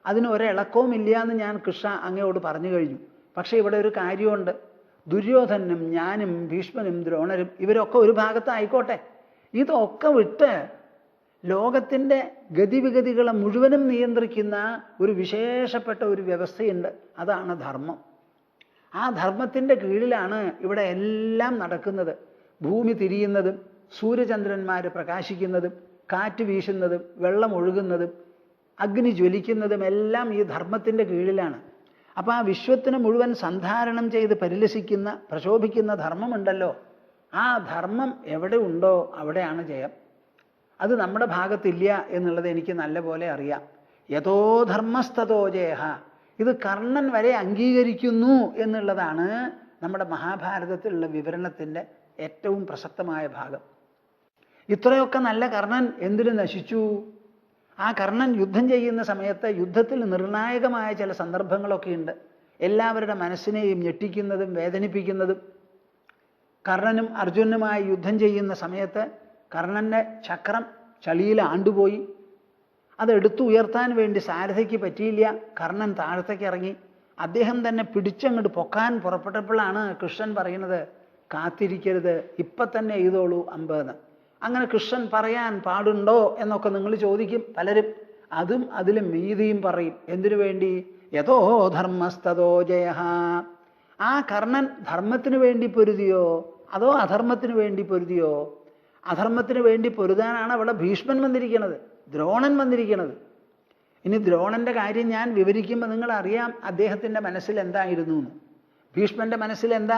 അതിന് ഒരിളക്കവും ഇല്ല എന്ന് ഞാൻ കൃഷ്ണ അങ്ങയോട് പറഞ്ഞു കഴിഞ്ഞു. പക്ഷേ ഇവിടെ ഒരു കാര്യമുണ്ട്. ദുര്യോധനും ഞാനും ഭീഷ്മനും ദ്രോണരും ഇവരൊക്കെ ഒരു ഭാഗത്തായിക്കോട്ടെ, ഇതൊക്കെ വിട്ട് ലോകത്തിൻ്റെ ഗതിവിഗതികളെ മുഴുവനും നിയന്ത്രിക്കുന്ന ഒരു വിശേഷപ്പെട്ട ഒരു വ്യവസ്ഥയുണ്ട്. അതാണ് ധർമ്മം. ആ ധർമ്മത്തിൻ്റെ കീഴിലാണ് ഇവിടെ എല്ലാം നടക്കുന്നത്. ഭൂമി തിരിയുന്നതും സൂര്യചന്ദ്രന്മാർ പ്രകാശിക്കുന്നതും കാറ്റ് വീശുന്നതും വെള്ളം ഒഴുകുന്നതും അഗ്നി ജ്വലിക്കുന്നതും എല്ലാം ഈ ധർമ്മത്തിൻ്റെ കീഴിലാണ്. അപ്പോൾ ആ വിശ്വത്തിന് മുഴുവൻ സന്ധാരണം ചെയ്ത് പരിലസിക്കുന്ന പ്രശോഭിക്കുന്ന ധർമ്മമുണ്ടല്ലോ, ആ ധർമ്മം എവിടെ ഉണ്ടോ അവിടെയാണ് ജയം. അത് നമ്മുടെ ഭാഗത്തില്ല എന്നുള്ളത് എനിക്ക് നല്ലപോലെ അറിയാം. യഥോ ധർമ്മസ്തതോ ജയ. ഇത് കർണൻ വരെ അംഗീകരിക്കുന്നു എന്നുള്ളതാണ് നമ്മുടെ മഹാഭാരതത്തിലുള്ള വിവരണത്തിൻ്റെ ഏറ്റവും പ്രസക്തമായ ഭാഗം. ഇത്രയൊക്കെ നല്ല കർണൻ എന്തിനു നശിച്ചു? ആ കർണൻ യുദ്ധം ചെയ്യുന്ന സമയത്ത് യുദ്ധത്തിൽ നിർണായകമായ ചില സന്ദർഭങ്ങളൊക്കെ ഉണ്ട്, എല്ലാവരുടെ മനസ്സിനെയും ഞെട്ടിക്കുന്നതും വേദനിപ്പിക്കുന്നതും. കർണനും അർജുനനുമായി യുദ്ധം ചെയ്യുന്ന സമയത്ത് കർണൻ്റെ ചക്രം ചളിയിൽ ആണ്ടുപോയി. അതെടുത്തുയർത്താൻ വേണ്ടി സാരഥയ്ക്ക് പറ്റിയില്ല. കർണൻ താഴത്തേക്ക് ഇറങ്ങി. അദ്ദേഹം തന്നെ പിടിച്ചങ്ങോട്ട് പൊക്കാൻ പുറപ്പെട്ടപ്പോഴാണ് കൃഷ്ണൻ പറയുന്നത്, കാത്തിരിക്കരുത്, ഇപ്പം തന്നെ എഴുതോളൂ അമ്പ് എന്ന്. അങ്ങനെ കൃഷ്ണൻ പറയാൻ പാടുണ്ടോ എന്നൊക്കെ നിങ്ങൾ ചോദിക്കും പലരും. അതും അതിലും മീതിയും പറയും. എന്തിനു വേണ്ടി? യഥോ ധർമ്മസ്തതോ ജയ. ആ കർണൻ ധർമ്മത്തിന് വേണ്ടി പൊരുതിയോ അതോ അധർമ്മത്തിന് വേണ്ടി പൊരുതിയോ? അധർമ്മത്തിന് വേണ്ടി പൊരുതാനാണ് അവിടെ ഭീഷ്മൻ വന്നിരിക്കുന്നത്, ദ്രോണൻ വന്നിരിക്കുന്നത്. ഇനി ദ്രോണൻ്റെ കാര്യം ഞാൻ വിവരിക്കുമ്പോൾ നിങ്ങളറിയാം അദ്ദേഹത്തിൻ്റെ മനസ്സിൽ എന്തായിരുന്നു എന്ന്. ഭീഷ്മൻ്റെ മനസ്സിൽ എന്താ?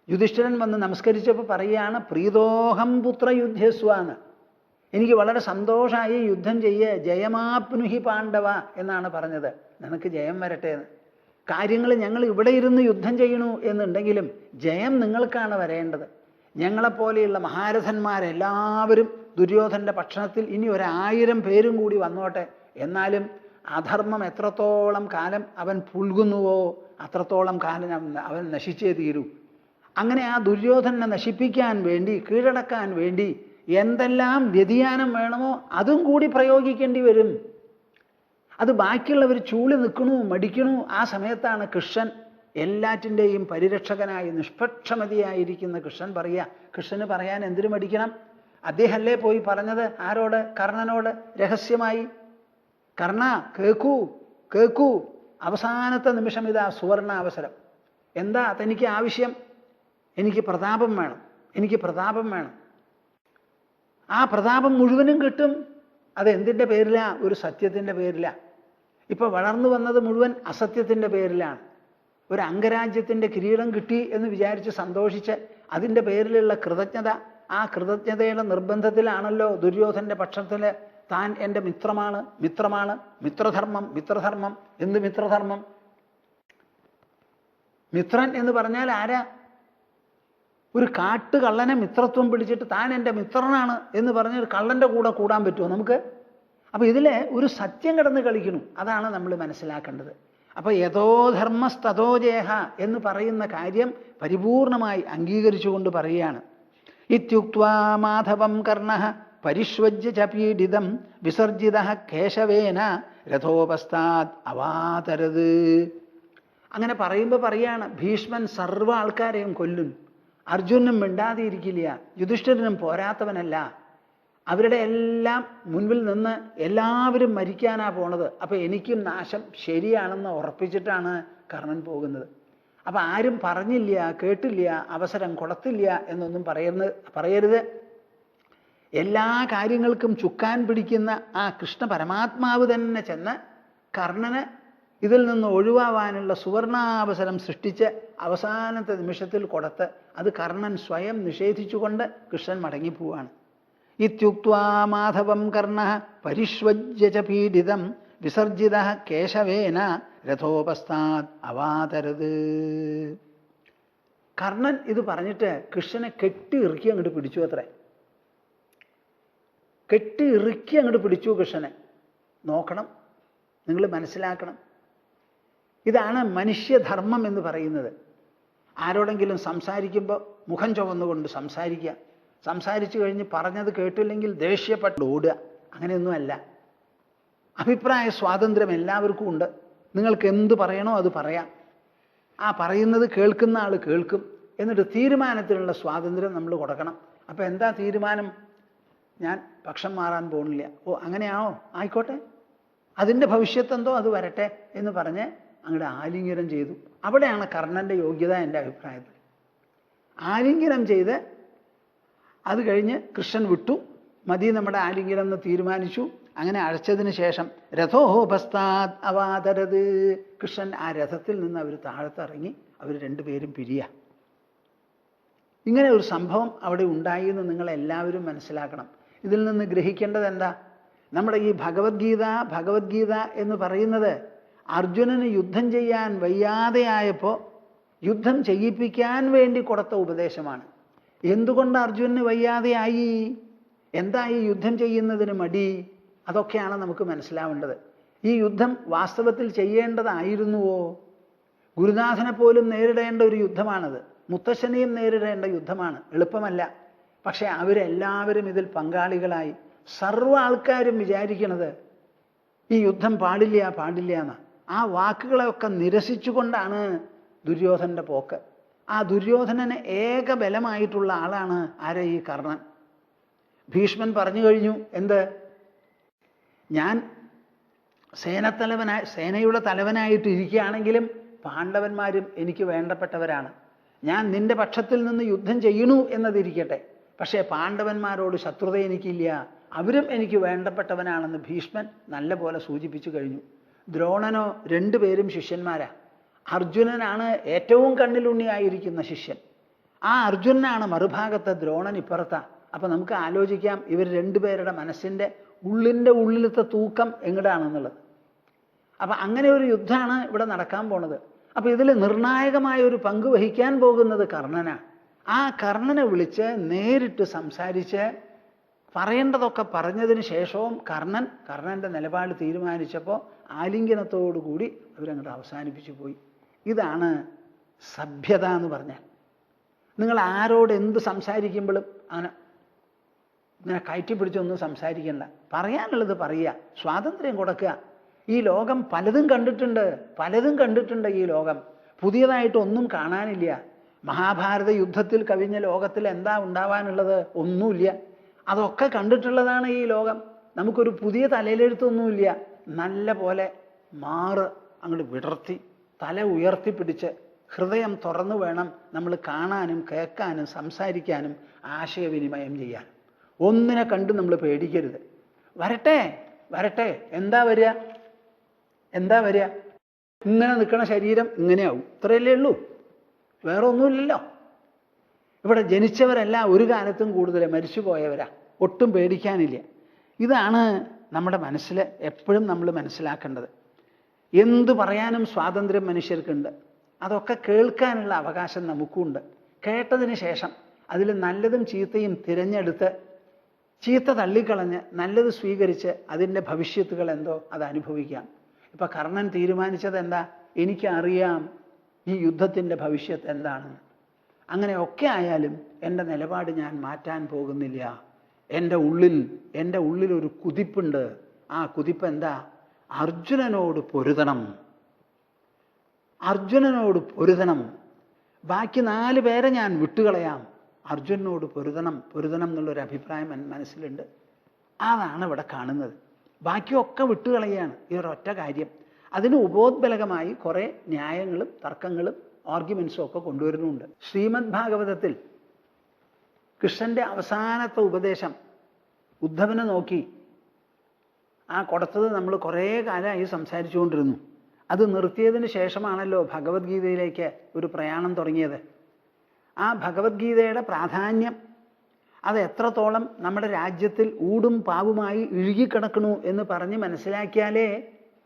യുധിഷ്ഠിരൻ വന്ന് നമസ്കരിച്ചപ്പോൾ പറയുകയാണ്, പ്രീതോഹം പുത്രയുദ്ധസ്വ എന്ന്. എനിക്ക് വളരെ സന്തോഷമായി, യുദ്ധം ചെയ്യേ, ജയമാപ്നുഹി പാണ്ഡവ എന്നാണ് പറഞ്ഞത്. നിനക്ക് ജയം വരട്ടെ എന്ന്. കാര്യങ്ങൾ ഞങ്ങൾ ഇവിടെ ഇരുന്ന് യുദ്ധം ചെയ്യണു എന്നുണ്ടെങ്കിലും ജയം നിങ്ങൾക്കാണ് വരേണ്ടത്. ഞങ്ങളെപ്പോലെയുള്ള മഹാരഥന്മാരെല്ലാവരും ദുര്യോധൻ്റെ പക്ഷത്തിൽ ഇനി 1000 പേരും കൂടി വന്നോട്ടെ. എന്നാലും അധർമ്മം എത്രത്തോളം കാലം അവൻ പുൽകുന്നുവോ അത്രത്തോളം കാലം അവൻ നശിച്ചേ തീരൂ. അങ്ങനെ ആ ദുര്യോധനെ നശിപ്പിക്കാൻ വേണ്ടി, കീഴടക്കാൻ വേണ്ടി എന്തെല്ലാം വ്യതിയാനം വേണമോ അതും കൂടി പ്രയോഗിക്കേണ്ടി വരും. അത് ബാക്കിയുള്ളവർ ചൂളി നിൽക്കണു, മടിക്കണു. ആ സമയത്താണ് കൃഷ്ണൻ എല്ലാറ്റിൻ്റെയും പരിരക്ഷകനായി നിഷ്പക്ഷമതിയായിരിക്കുന്ന കൃഷ്ണൻ പറയുക. കൃഷ്ണന് പറയാൻ എന്തിനു മടിക്കണം? അദ്ദേഹമല്ലേ പോയി പറഞ്ഞത് ആരോട്? കർണനോട് രഹസ്യമായി. കർണ കേൾക്കൂ, കേൾക്കൂ, അവസാനത്തെ നിമിഷം ഇതാ സുവർണ അവസരം. എന്താ തനിക്ക് ആവശ്യം? എനിക്ക് പ്രതാപം വേണം, എനിക്ക് പ്രതാപം വേണം. ആ പ്രതാപം മുഴുവനും കിട്ടും. അതെന്തിൻ്റെ പേരിലാ? ഒരു സത്യത്തിൻ്റെ പേരിലാ. ഇപ്പം വളർന്നു വന്നത് മുഴുവൻ അസത്യത്തിൻ്റെ പേരിലാണ്. ഒരു അംഗരാജ്യത്തിൻ്റെ കിരീടം കിട്ടി എന്ന് വിചാരിച്ച് സന്തോഷിച്ച് അതിൻ്റെ പേരിലുള്ള കൃതജ്ഞത, ആ കൃതജ്ഞതയുടെ നിർബന്ധത്തിലാണല്ലോ ദുര്യോധൻ്റെ പക്ഷത്തിൽ താൻ എൻ്റെ മിത്രമാണ്, മിത്രമാണ്, മിത്രധർമ്മം, മിത്രധർമ്മം. എന്ത് മിത്രധർമ്മം? മിത്രൻ എന്ന് പറഞ്ഞാൽ ആരാ? ഒരു കാട്ടുകള്ളനെ മിത്രത്വം പിടിച്ചിട്ട് താൻ എൻ്റെ മിത്രനാണ് എന്ന് പറഞ്ഞ് ഒരു കള്ളൻ്റെ കൂടെ കൂടാൻ പറ്റുമോ നമുക്ക്? അപ്പോൾ ഇതിൽ ഒരു സത്യം കിടന്ന് കളിക്കണം. അതാണ് നമ്മൾ മനസ്സിലാക്കേണ്ടത്. അപ്പോൾ യഥോ ധർമ്മസ്തതോ ജയഃ എന്ന് പറയുന്ന കാര്യം പരിപൂർണമായി അംഗീകരിച്ചുകൊണ്ട് പറയുകയാണ്. ഇത്യുക്ത്വാ മാധവം കർണഃ പരിഷ്വജ്യ ച പീഡിതം വിസർജിതഃ കേശവേന രഥോപസ്ഥാത് അവാതരത്. അങ്ങനെ പറയുമ്പോൾ പറയാണ്, ഭീഷ്മൻ സർവ്വ ആൾക്കാരെയും കൊല്ലും, അർജുനനും മിണ്ടാതിരിക്കില്ല, യുധിഷ്ഠിരനും പോരാത്തവനല്ല, അവരുടെ എല്ലാം മുൻപിൽ നിന്ന് എല്ലാവരും മരിക്കാനാ പോണത്. അപ്പം എനിക്കും നാശം ശരിയാണെന്ന് ഉറപ്പിച്ചിട്ടാണ് കർണൻ പോകുന്നത്. അപ്പം ആരും പറഞ്ഞില്ല, കേട്ടില്ല, അവസരം കൊടുത്തില്ല എന്നൊന്നും പറയരുത്. എല്ലാ കാര്യങ്ങൾക്കും ചുക്കാൻ പിടിക്കുന്ന ആ കൃഷ്ണ പരമാത്മാവ് തന്നെ ചെന്ന് കർണന് ഇതിൽ നിന്ന് ഒഴിവാവാനുള്ള സുവർണാവസരം സൃഷ്ടിച്ച് അവസാനത്തെ നിമിഷത്തിൽ കൊടുത്ത് അത് കർണൻ സ്വയം നിഷേധിച്ചുകൊണ്ട് കൃഷ്ണൻ മടങ്ങിപ്പോവാണ്. ഇത്യുക്ത്വാ മാധവം കർണഃ പരിഷ്വജ്യ ച പീഡിതം വിസർജിതഃ കേശവേന രഥോപസ്ഥാത് അവാതരത്. കർണൻ ഇത് പറഞ്ഞിട്ട് കൃഷ്ണനെ കെട്ടി ഇറുക്കി അങ്ങോട്ട് പിടിച്ചു അത്രേ. കെട്ടി ഇറുക്കി അങ്ങോട്ട് പിടിച്ചു കൃഷ്ണനെ. നോക്കണം, നിങ്ങൾ മനസ്സിലാക്കണം, ഇതാണ് മനുഷ്യധർമ്മം എന്ന് പറയുന്നത്. ആരോടെങ്കിലും സംസാരിക്കുമ്പോൾ മുഖം ചുവന്നുകൊണ്ട് സംസാരിക്കുക, സംസാരിച്ചു കഴിഞ്ഞ് പറഞ്ഞത് കേട്ടില്ലെങ്കിൽ ദേഷ്യപ്പെട്ട് ഓടുക, അങ്ങനെയൊന്നുമല്ല. അഭിപ്രായ സ്വാതന്ത്ര്യം എല്ലാവർക്കും ഉണ്ട്. നിങ്ങൾക്ക് എന്ത് പറയണോ അത് പറയാം. ആ പറയുന്നത് കേൾക്കുന്ന ആൾ കേൾക്കും. എന്നിട്ട് തീരുമാനത്തിനുള്ള സ്വാതന്ത്ര്യം നമ്മൾ കൊടുക്കണം. അപ്പം എന്താ തീരുമാനം? ഞാൻ പക്ഷം മാറാൻ പോകുന്നില്ല. ഓ അങ്ങനെയാണോ, ആയിക്കോട്ടെ, അതിൻ്റെ ഭവിഷ്യത്തെന്തോ അത് വരട്ടെ എന്ന് പറഞ്ഞ് അങ്ങോട്ട് ആലിംഗനം ചെയ്തു. അവിടെയാണ് കർണൻ്റെ യോഗ്യത എൻ്റെ അഭിപ്രായത്തിൽ. ആലിംഗനം ചെയ്ത് അത് കഴിഞ്ഞ് കൃഷ്ണൻ വിട്ടു. മതി നമ്മുടെ ആലിംഗനം എന്ന് തീരുമാനിച്ചു. അങ്ങനെ അഴച്ചതിന് ശേഷം രഥോപസ്ഥാത് അവാതരത്. കൃഷ്ണൻ ആ രഥത്തിൽ നിന്ന് അവർ താഴത്തിറങ്ങി, അവർ രണ്ടുപേരും പിരിയുക. ഇങ്ങനെ ഒരു സംഭവം അവിടെ ഉണ്ടായി എന്ന് നിങ്ങളെല്ലാവരും മനസ്സിലാക്കണം. ഇതിൽ നിന്ന് ഗ്രഹിക്കേണ്ടത് എന്താ? നമ്മുടെ ഈ ഭഗവത്ഗീത എന്ന് പറയുന്നത് അർജുനന് യുദ്ധം ചെയ്യാൻ വയ്യാതെയായപ്പോൾ യുദ്ധം ചെയ്യിപ്പിക്കാൻ വേണ്ടി കൊടുത്ത ഉപദേശമാണ്. എന്തുകൊണ്ട് അർജുനന് വയ്യാതെയായി? എന്താ ഈ യുദ്ധം ചെയ്യുന്നതിന് മടി? അതൊക്കെയാണ് നമുക്ക് മനസ്സിലാവേണ്ടത്. ഈ യുദ്ധം വാസ്തവത്തിൽ ചെയ്യേണ്ടതായിരുന്നുവോ? ഗുരുനാഥനെ പോലും നേരിടേണ്ട ഒരു യുദ്ധമാണത്. മുത്തശ്ശനെയും നേരിടേണ്ട യുദ്ധമാണ്. എളുപ്പമല്ല. പക്ഷെ അവരെല്ലാവരും ഇതിൽ പങ്കാളികളായി. സർവ്വ ആൾക്കാരും വിചാരിക്കണത് ഈ യുദ്ധം പാടില്ല എന്ന്. ആ വാക്കുകളെയൊക്കെ നിരസിച്ചുകൊണ്ടാണ് ദുര്യോധനന്റെ പോക്ക്. ആ ദുര്യോധനന് ഏക ബലമായിട്ടുള്ള ആളാണ് ആരെ? ഈ കർണൻ. ഭീഷ്മൻ പറഞ്ഞു കഴിഞ്ഞു, എന്ത്? ഞാൻ സേനയുടെ തലവനായിട്ട് ഇരിക്കുകയാണെങ്കിലും പാണ്ഡവന്മാരും എനിക്ക് വേണ്ടപ്പെട്ടവരാണ്. ഞാൻ നിന്റെ പക്ഷത്തിൽ നിന്ന് യുദ്ധം ചെയ്യണു എന്നതിരിക്കട്ടെ, പക്ഷേ പാണ്ഡവന്മാരോട് ശത്രുത എനിക്കില്ല, അവരും എനിക്ക് വേണ്ടപ്പെട്ടവനാണെന്ന് ഭീഷ്മൻ നല്ല പോലെ സൂചിപ്പിച്ചു കഴിഞ്ഞു. ദ്രോണനോ രണ്ടുപേരും ശിഷ്യന്മാരാ. അർജുനനാണ് ഏറ്റവും കണ്ണിലുണ്ണിയായിരിക്കുന്ന ശിഷ്യൻ. ആ അർജുനനാണ് മറുഭാഗത്ത്, ദ്രോണൻ ഇപ്പുറത്താ. അപ്പം നമുക്ക് ആലോചിക്കാം ഇവർ രണ്ടുപേരുടെ മനസ്സിൻ്റെ ഉള്ളിലത്തെ തൂക്കം എങ്ങടാണെന്നുള്ളത്. അപ്പം അങ്ങനെ ഒരു യുദ്ധമാണ് ഇവിടെ നടക്കാൻ പോണത്. അപ്പം ഇതിൽ നിർണായകമായ ഒരു പങ്ക് വഹിക്കാൻ പോകുന്നത് കർണനാണ്. ആ കർണനെ വിളിച്ച് നേരിട്ട് സംസാരിച്ച് പറയേണ്ടതൊക്കെ പറഞ്ഞതിന് ശേഷവും കർണൻ്റെ നിലപാട് തീരുമാനിച്ചപ്പോൾ ആലിംഗനത്തോടുകൂടി അവരങ്ങോട്ട് അവസാനിപ്പിച്ചു പോയി. ഇതാണ് സഭ്യത എന്ന് പറഞ്ഞാൽ. നിങ്ങൾ ആരോട് എന്ത് സംസാരിക്കുമ്പോഴും ഇങ്ങനെ കയറ്റിപ്പിടിച്ചൊന്നും സംസാരിക്കണ്ട. പറയാനുള്ളത് പറയുക, സ്വാതന്ത്ര്യം കൊടുക്കുക. ഈ ലോകം പലതും കണ്ടിട്ടുണ്ട്. ഈ ലോകം പുതിയതായിട്ടൊന്നും കാണാനില്ല. മഹാഭാരത യുദ്ധത്തിൽ കവിഞ്ഞ ലോകത്തിൽ എന്താ ഉണ്ടാവാനുള്ളത്? ഒന്നുമില്ല. അതൊക്കെ കണ്ടിട്ടുള്ളതാണ് ഈ ലോകം. നമുക്കൊരു പുതിയ തലയിലെഴുത്തൊന്നുമില്ല. നല്ല പോലെ അങ്ങോട്ട് വിടർത്തി തല ഉയർത്തിപ്പിടിച്ച് ഹൃദയം തുറന്നു വേണം നമ്മൾ കാണാനും കേൾക്കാനും സംസാരിക്കാനും ആശയവിനിമയം ചെയ്യാൻ. ഒന്നിനെ കണ്ട് നമ്മൾ പേടിക്കരുത്. വരട്ടെ. എന്താ വരിക? ഇങ്ങനെ നിൽക്കണ ശരീരം ഇങ്ങനെയാവും. ഇത്രയല്ലേ ഉള്ളൂ, വേറെ ഒന്നുമില്ലല്ലോ. ഇവിടെ ജനിച്ചവരെല്ലാം ഒരു കാലത്തും കൂടുതൽ മരിച്ചുപോയവരാ. ഒട്ടും പേടിക്കാനില്ല. ഇതാണ് നമ്മുടെ മനസ്സിൽ എപ്പോഴും നമ്മൾ മനസ്സിലാക്കേണ്ടത്. എന്തു പറയാനും സ്വാതന്ത്ര്യം മനുഷ്യർക്കുണ്ട്. അതൊക്കെ കേൾക്കാനുള്ള അവകാശം നമുക്കുണ്ട്. കേട്ടതിന് ശേഷം അതിൽ നല്ലതും ചീത്തയും തിരഞ്ഞെടുത്ത് ചീത്ത തള്ളിക്കളഞ്ഞ് നല്ലത് സ്വീകരിച്ച് അതിൻ്റെ ഭവിഷ്യത്തുകൾ എന്തോ അത് അനുഭവിക്കാം. ഇപ്പം കർണൻ തീരുമാനിച്ചത് എന്താ? എനിക്കറിയാം ഈ യുദ്ധത്തിൻ്റെ ഭവിഷ്യത്ത് എന്താണെന്ന്. അങ്ങനെയൊക്കെ ആയാലും എൻ്റെ നിലപാട് ഞാൻ മാറ്റാൻ പോകുന്നില്ല. എൻ്റെ ഉള്ളിൽ ഒരു കുതിപ്പുണ്ട്. ആ കുതിപ്പ് എന്താ? അർജുനനോട് പൊരുതണം. ബാക്കി 4 പേരെ ഞാൻ വിട്ടുകളയാം. അർജുനനോട് പൊരുതണം എന്നുള്ളൊരു അഭിപ്രായം മനസ്സിലുണ്ട്. അതാണ് ഇവിടെ കാണുന്നത്. ബാക്കിയൊക്കെ വിട്ടുകളയാണ് ഈ ഒരൊറ്റ കാര്യം. അതിന് ഉപോദ്ബലകമായി കുറേ ന്യായങ്ങളും തർക്കങ്ങളും ആർഗ്യുമെൻസും ഒക്കെ കൊണ്ടുവരുന്നുണ്ട്. ശ്രീമദ് ഭാഗവതത്തിൽ കൃഷ്ണന്റെ അവസാനത്തെ ഉപദേശം ഉദ്ധവനെ നോക്കി. ആ കൊടുത്തത് നമ്മൾ കുറേ കാലമായി സംസാരിച്ചുകൊണ്ടിരുന്നു. അത് നിർത്തിയതിന് ശേഷമാണല്ലോ ഭഗവത്ഗീതയിലേക്ക് ഒരു പ്രയാണം തുടങ്ങിയത്. ആ ഭഗവത്ഗീതയുടെ പ്രാധാന്യം അത് എത്രത്തോളം നമ്മുടെ രാജ്യത്തിൽ ഊടും പാവുമായി ഇഴുകിക്കിടക്കണു എന്ന് പറഞ്ഞ് മനസ്സിലാക്കിയാലേ